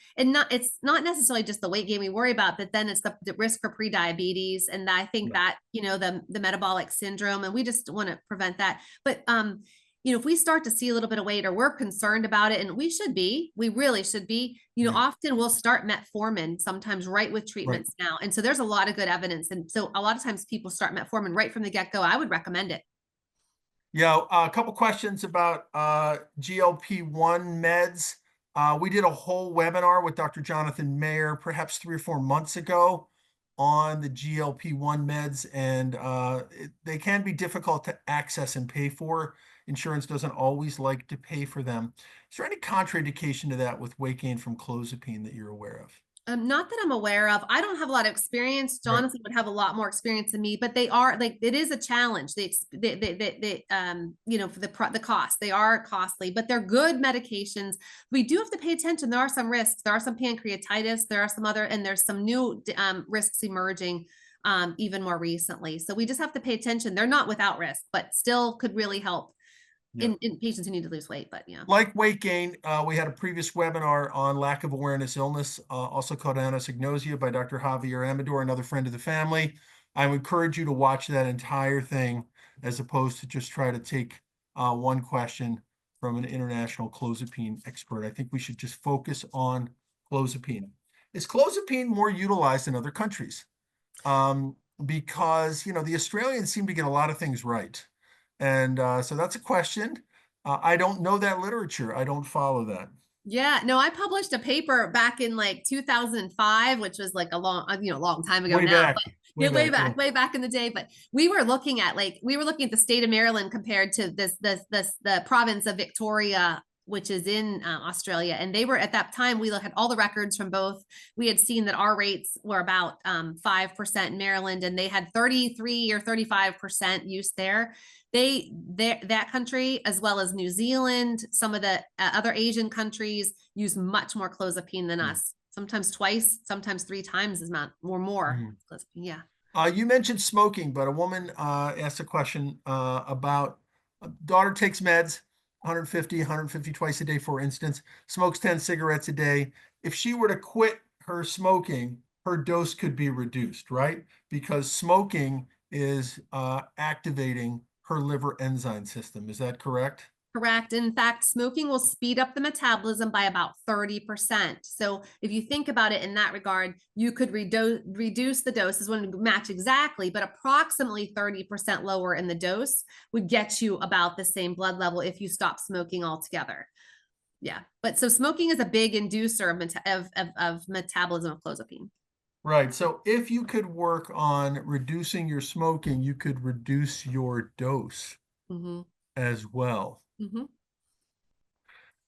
not necessarily just the weight gain we worry about, but then it's the risk for prediabetes, and I think Yeah. that the metabolic syndrome, and we just want to prevent that. But if we start to see a little bit of weight, or we're concerned about it, and we really should be, Yeah. often we'll start metformin sometimes right with Right. treatments now. And so there's a lot of good evidence. And so a lot of times people start metformin right from the get-go. I would recommend it. Yeah, a couple questions about GLP-1 meds. We did a whole webinar with Dr. Jonathan Mayer perhaps 3 or 4 months ago on the GLP-1 meds, and they can be difficult to access and pay for. Insurance doesn't always like to pay for them. Is there any contraindication to that with weight gain from clozapine that you're aware of? Not that I'm aware of. I don't have a lot of experience. Right. Jonathan would have a lot more experience than me, but they are like, it is a challenge. For the cost, they are costly, but they're good medications. We do have to pay attention. There are some risks. There are some pancreatitis. There are some other, and there's some new risks emerging even more recently. So we just have to pay attention. They're not without risk, but still could really help Yeah. in patients who need to lose weight. But yeah. Like weight gain, we had a previous webinar on lack of awareness illness, also called anosognosia by Dr. Javier Amador, another friend of the family. I would encourage you to watch that entire thing as opposed to just try to take one question from an international clozapine expert. I think we should just focus on clozapine. Is clozapine more utilized in other countries? Because, the Australians seem to get a lot of things right. And so that's a question. I don't know that literature. I don't follow that. Yeah, no, I published a paper back in like 2005, which was like a long time ago Way now, back, but way way back. Yeah. back, way back in the day. But we were looking at the state of Maryland compared to the province of Victoria, which is in Australia. And they were, at that time, we had all the records from both. We had seen that our rates were about 5% in Maryland, and they had 33 or 35% use there. That country, as well as New Zealand, some of the other Asian countries, use much more clozapine than us. Sometimes twice, sometimes 3 times as much or more. Mhm. Clozapine, yeah. You mentioned smoking, but a woman asked a question about daughter takes meds, 150 twice a day, for instance, smokes 10 cigarettes a day. If she were to quit her smoking, her dose could be reduced, right? Because smoking is activating her liver enzyme system. Is that correct? Correct. In fact, smoking will speed up the metabolism by about 30%. So if you think about it in that regard, you could reduce the doses, wouldn't match exactly, but approximately 30% lower in the dose would get you about the same blood level if you stop smoking altogether. Yeah. But so smoking is a big inducer of metabolism of clozapine. Right. So if you could work on reducing your smoking, you could reduce your dose Mm-hmm. as well. Mm-hmm. Do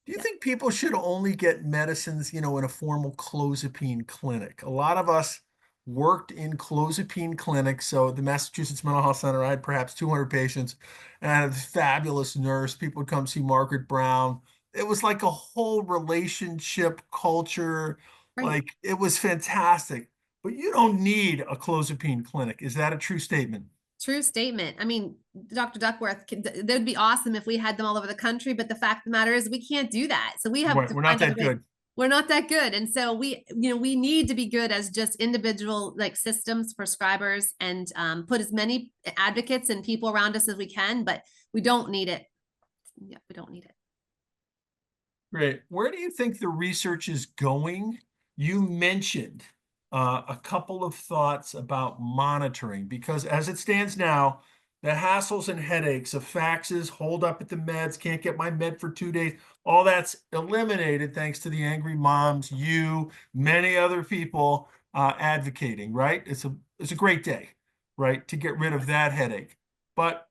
you Yeah. think people should only get medicines, in a formal clozapine clinic? A lot of us worked in clozapine clinics. So the Massachusetts Mental Health Center, I had perhaps 200 patients, and I had a fabulous nurse. People would come see Margaret Brown. It was like a whole relationship culture. Right. Like it was fantastic. But you don't need a clozapine clinic. Is that a true statement? True statement. I mean, Dr. Duckworth, that'd be awesome if we had them all over the country, but the fact of the matter is we can't do that. So we have Right. to We're not find out a that way. good. We're not that good. And so we need to be good as just individual like systems, prescribers, and put as many advocates and people around us as we can, but we don't need it. Yeah, we don't need it. Great. Where do you think the research is going? You mentioned a couple of thoughts about monitoring, because as it stands now, the hassles and headaches of faxes, hold up at the meds, can't get my med for 2 days, all that's eliminated thanks to the angry moms, you, many other people advocating, right? It's a great day, right, to get rid of that headache. But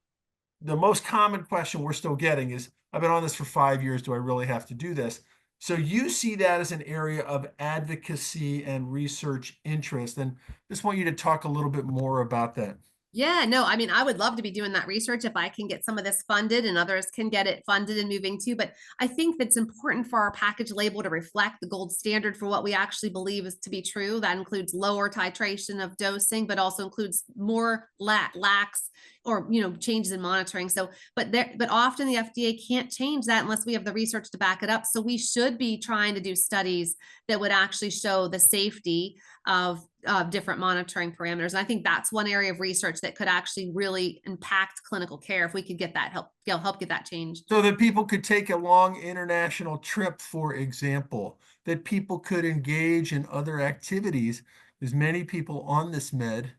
the most common question we're still getting is, I've been on this for 5 years. Do I really have to do this? So you see that as an area of advocacy and research interest. And just want you to talk a little bit more about that. Yeah, no, I mean, I would love to be doing that research if I can get some of this funded and others can get it funded and moving too. But I think that's important for our package label to reflect the gold standard for what we actually believe is to be true. That includes lower titration of dosing, but also includes more lax or changes in monitoring. So, but often the FDA can't change that unless we have the research to back it up. So we should be trying to do studies that would actually show the safety of different monitoring parameters. And I think that's one area of research that could actually really impact clinical care if we could get that help get that changed. So that people could take a long international trip, for example, that people could engage in other activities, as many people on this med,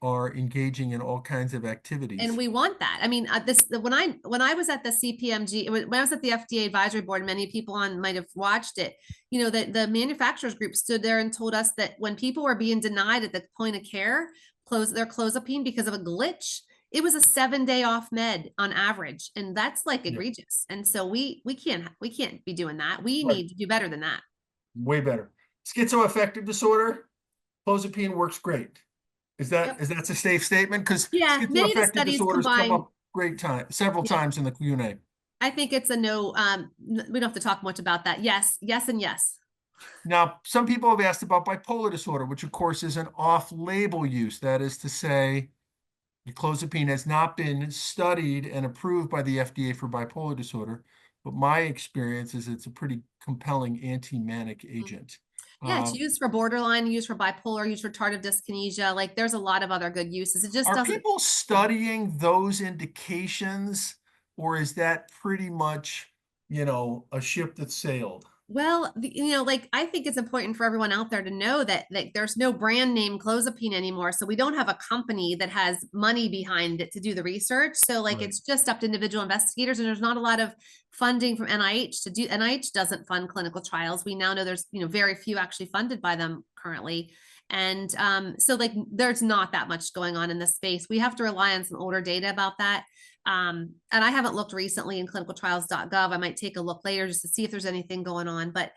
are engaging in all kinds of And activities. we want that. I mean, when I was at the CPMG, when I was at the FDA advisory board, many people on might have watched it. That the manufacturers group stood there and told us that when people were being denied at the point of care, their clozapine because of a glitch, it was a 7-day off med on average, and that's like Yeah, egregious. And so we can't be doing that. We right. need to do better than that. Way better. Schizoaffective disorder, clozapine works great. Is that Yep. is that a safe statement? Because Yeah, many of the schizoaffective studies disorders come combine. up several Yeah, times in the Q&A. I think it's a no. We don't have to talk much about that. Yes, yes, and yes. Now, some people have asked about bipolar disorder, which of course is an off-label use. That is to say, clozapine has not been studied and approved by the FDA for bipolar disorder, but my experience is it's a pretty compelling anti-manic Mhm. agent. Yeah, it's Uh, used for borderline, used for bipolar, used for tardive dyskinesia. Like there's a lot of other good uses. It just are doesn't. people studying those indications, or is that pretty much, a ship that sailed? Well, like I think it's important for everyone out there to know that there's no brand name clozapine anymore. So we don't have a company that has money behind it to do the research. So like Right. it's just up to individual investigators, and there's not a lot of funding from NIH to do. NIH doesn't fund clinical trials. We now know there's very few actually funded by them currently. And so like there's not that much going on in this space. We have to rely on some older data about that. And I haven't looked recently in clinicaltrials.gov. I might take a look later just to see if there's anything going on, but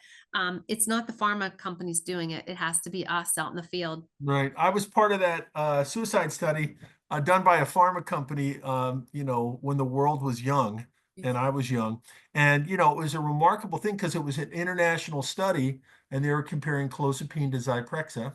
it's not the pharma companies doing it. It has to be us out in the field. Right. I was part of that suicide study done by a pharma company, when the world was young and I was young. And, it was a remarkable thing because it was an international study and they were comparing clozapine to Zyprexa,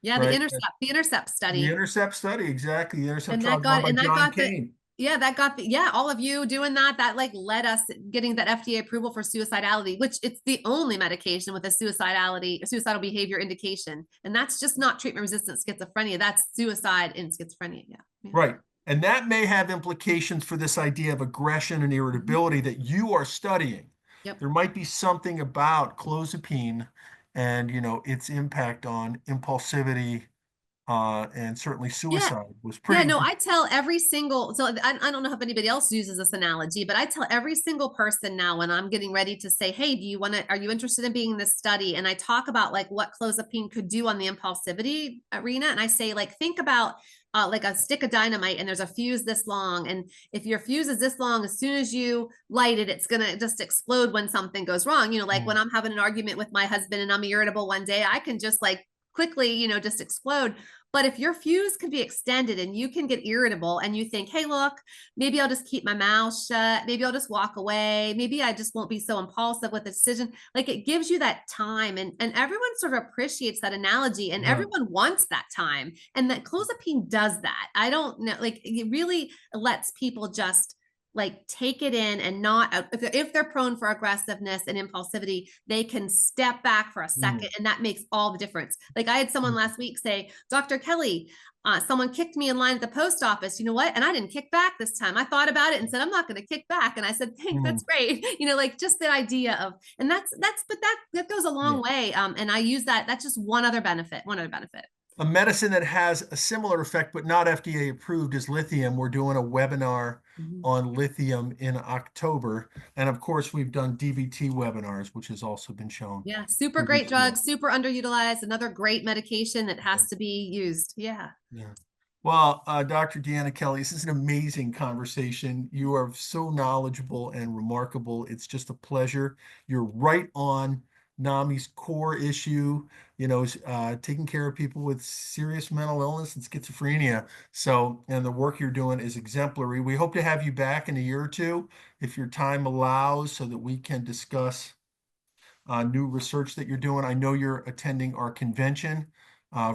Yeah, the right? intercept The study. Intercept study, exactly. The Intercept And trial that run got by and that John got the Kane. yeah, that got the yeah, all of you doing that like led us getting that FDA approval for suicidality, which it's the only medication with a suicidal behavior indication. And that's just not treatment resistant schizophrenia. That's suicide in schizophrenia. Yeah. Yeah. Right. And that may have implications for this idea of aggression and Mhm. irritability that you are studying. Yep. There might be something about clozapine and, its impact on impulsivity, and certainly Yeah. suicide was Yeah, pretty. no, I tell every single, so I don't know if anybody else uses this analogy, but I tell every single person now when I'm getting ready to say, hey, are you interested in being in this study? And I talk about like what clozapine could do on the impulsivity arena. And I say, like, think about like a stick of dynamite and there's a fuse this long. And if your fuse is this long, as soon as you light it, it's going to just explode when something goes wrong. Like when Mm, I'm having an argument with my husband and I'm irritable one day, I can just like quickly, just explode. But if your fuse can be extended and you can get irritable and you think, hey, look, maybe I'll just keep my mouth shut. Maybe I'll just walk away. Maybe I just won't be so impulsive with the decision. Like it gives you that time. And everyone sort of appreciates that analogy and yeah. everyone wants that time. And that clozapine does that. I don't know, like it really lets people just like take it in and not if they're prone for aggressiveness and impulsivity, they can step back for a Mm, second and that makes all the difference. Like I had someone mm, last week say, Dr. Kelly, someone kicked me in line at the post office. You know what? And I didn't kick back this time. I thought about it and said, I'm not going to kick back. And I said, thanks, mm, that's great. Like just the idea of, and but that goes a yeah. long way. And I use that. That's just one other benefit. One other benefit. A medicine that has a similar effect, but not FDA approved, is lithium. We're doing a webinar Mhm. on lithium in October. And of course, we've done DBT webinars, which has also been shown Yeah, super to great reduce the. drug, super underutilized. Another great medication that Yeah. has to be used. Yeah. Yeah. Well, Dr. Deanna Kelly, this is an amazing conversation. You are so knowledgeable and remarkable. It's just a pleasure. You're right on NAMI's core issue, is taking care of people with serious mental illness and schizophrenia. So, and the work you're doing is exemplary. We hope to have you back in a year or two, if your time allows, so that we can discuss new research that you're doing. I know you're attending our convention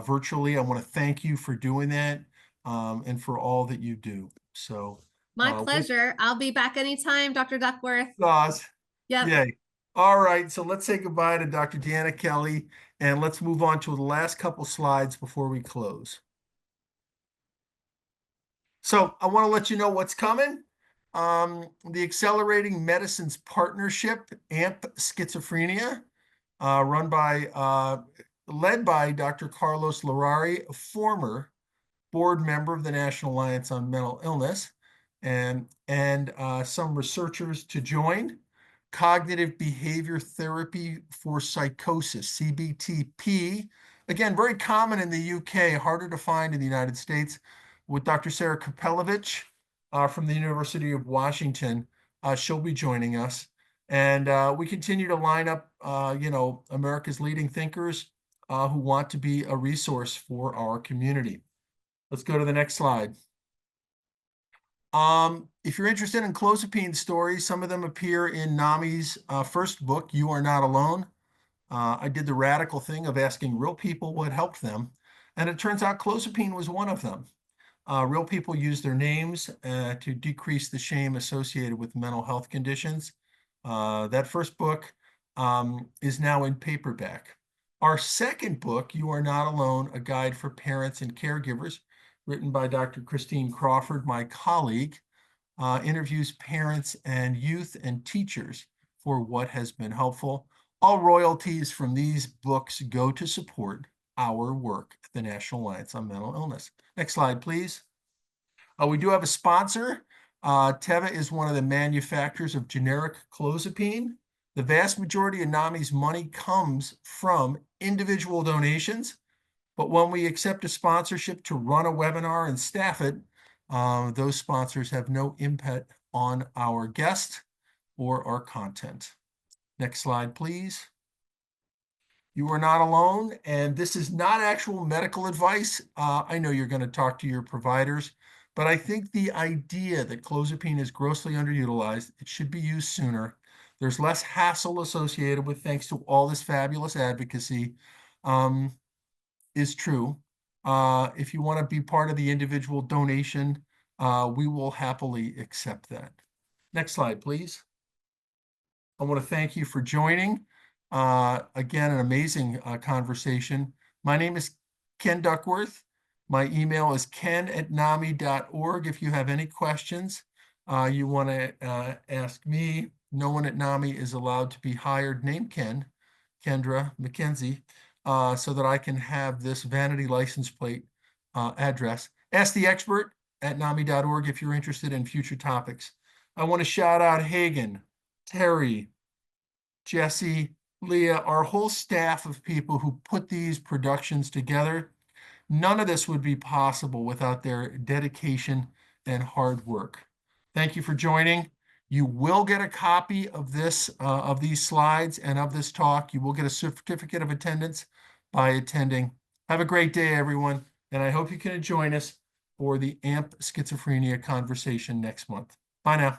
virtually. I want to thank you for doing that, and for all that you do. So, My with pleasure. I'll be back anytime, Dr. Duckworth. Oz, Yep. yay. All right, so let's say goodbye to Dr. Deanna Kelly, and let's move on to the last couple slides before we close. So I want to let you know what's coming. The Accelerating Medicines Partnership, AMP Schizophrenia, led by Dr. Carlos Larari, a former board member of the National Alliance on Mental Illness, and some researchers to join. Cognitive Behavior Therapy for Psychosis, CBTP. Again, very common in the UK, harder to find in the United States, with Dr. Sarah Kapelovich from the University of Washington. She'll be joining us. And we continue to line up, America's leading thinkers who want to be a resource for our community. Let's go to the next slide. If you're interested in Clozapine stories, some of them appear in NAMI's first book, You Are Not Alone. I did the radical thing of asking real people what helped them, and it turns out Clozapine was one of them. Real people use their names to decrease the shame associated with mental health conditions. That first book is now in paperback. Our second book, You Are Not Alone, A Guide for Parents and Caregivers, written by Dr. Christine Crawford, my colleague, interviews parents and youth and teachers for what has been helpful. All royalties from these books go to support our work at the National Alliance on Mental Illness. Next slide, please. We do have a sponsor. Teva is one of the manufacturers of generic Clozapine. The vast majority of NAMI's money comes from individual donations, but when we accept a sponsorship to run a webinar and staff it, those sponsors have no impact on our guest or our content. Next slide, please. You are not alone, and this is not actual medical advice. I know you're going to talk to your providers, but I think the idea that Clozapine is grossly underutilized, it should be used sooner. There's less hassle associated with, thanks to all this fabulous advocacy, is true. If you want to be part of the individual donation, we will happily accept that. Next slide, please. I want to thank you for joining. Again, an amazing conversation. My name is Ken Duckworth. My email is ken@nami.org. If you have any questions you want to ask me, no one at NAMI is allowed to be hired named Kendra McKenzie, so that I can have this vanity license plate address. Ask the expert at NAMI.org if you're interested in future topics. I want to shout out Hagen, Terry, Jesse, Leah, our whole staff of people who put these productions together. None of this would be possible without their dedication and hard work. Thank you for joining. You will get a copy of this, of these slides and of this talk. You will get a certificate of attendance by attending. Have a great day, everyone, and I hope you can join us for the AMP schizophrenia conversation next month. Bye now.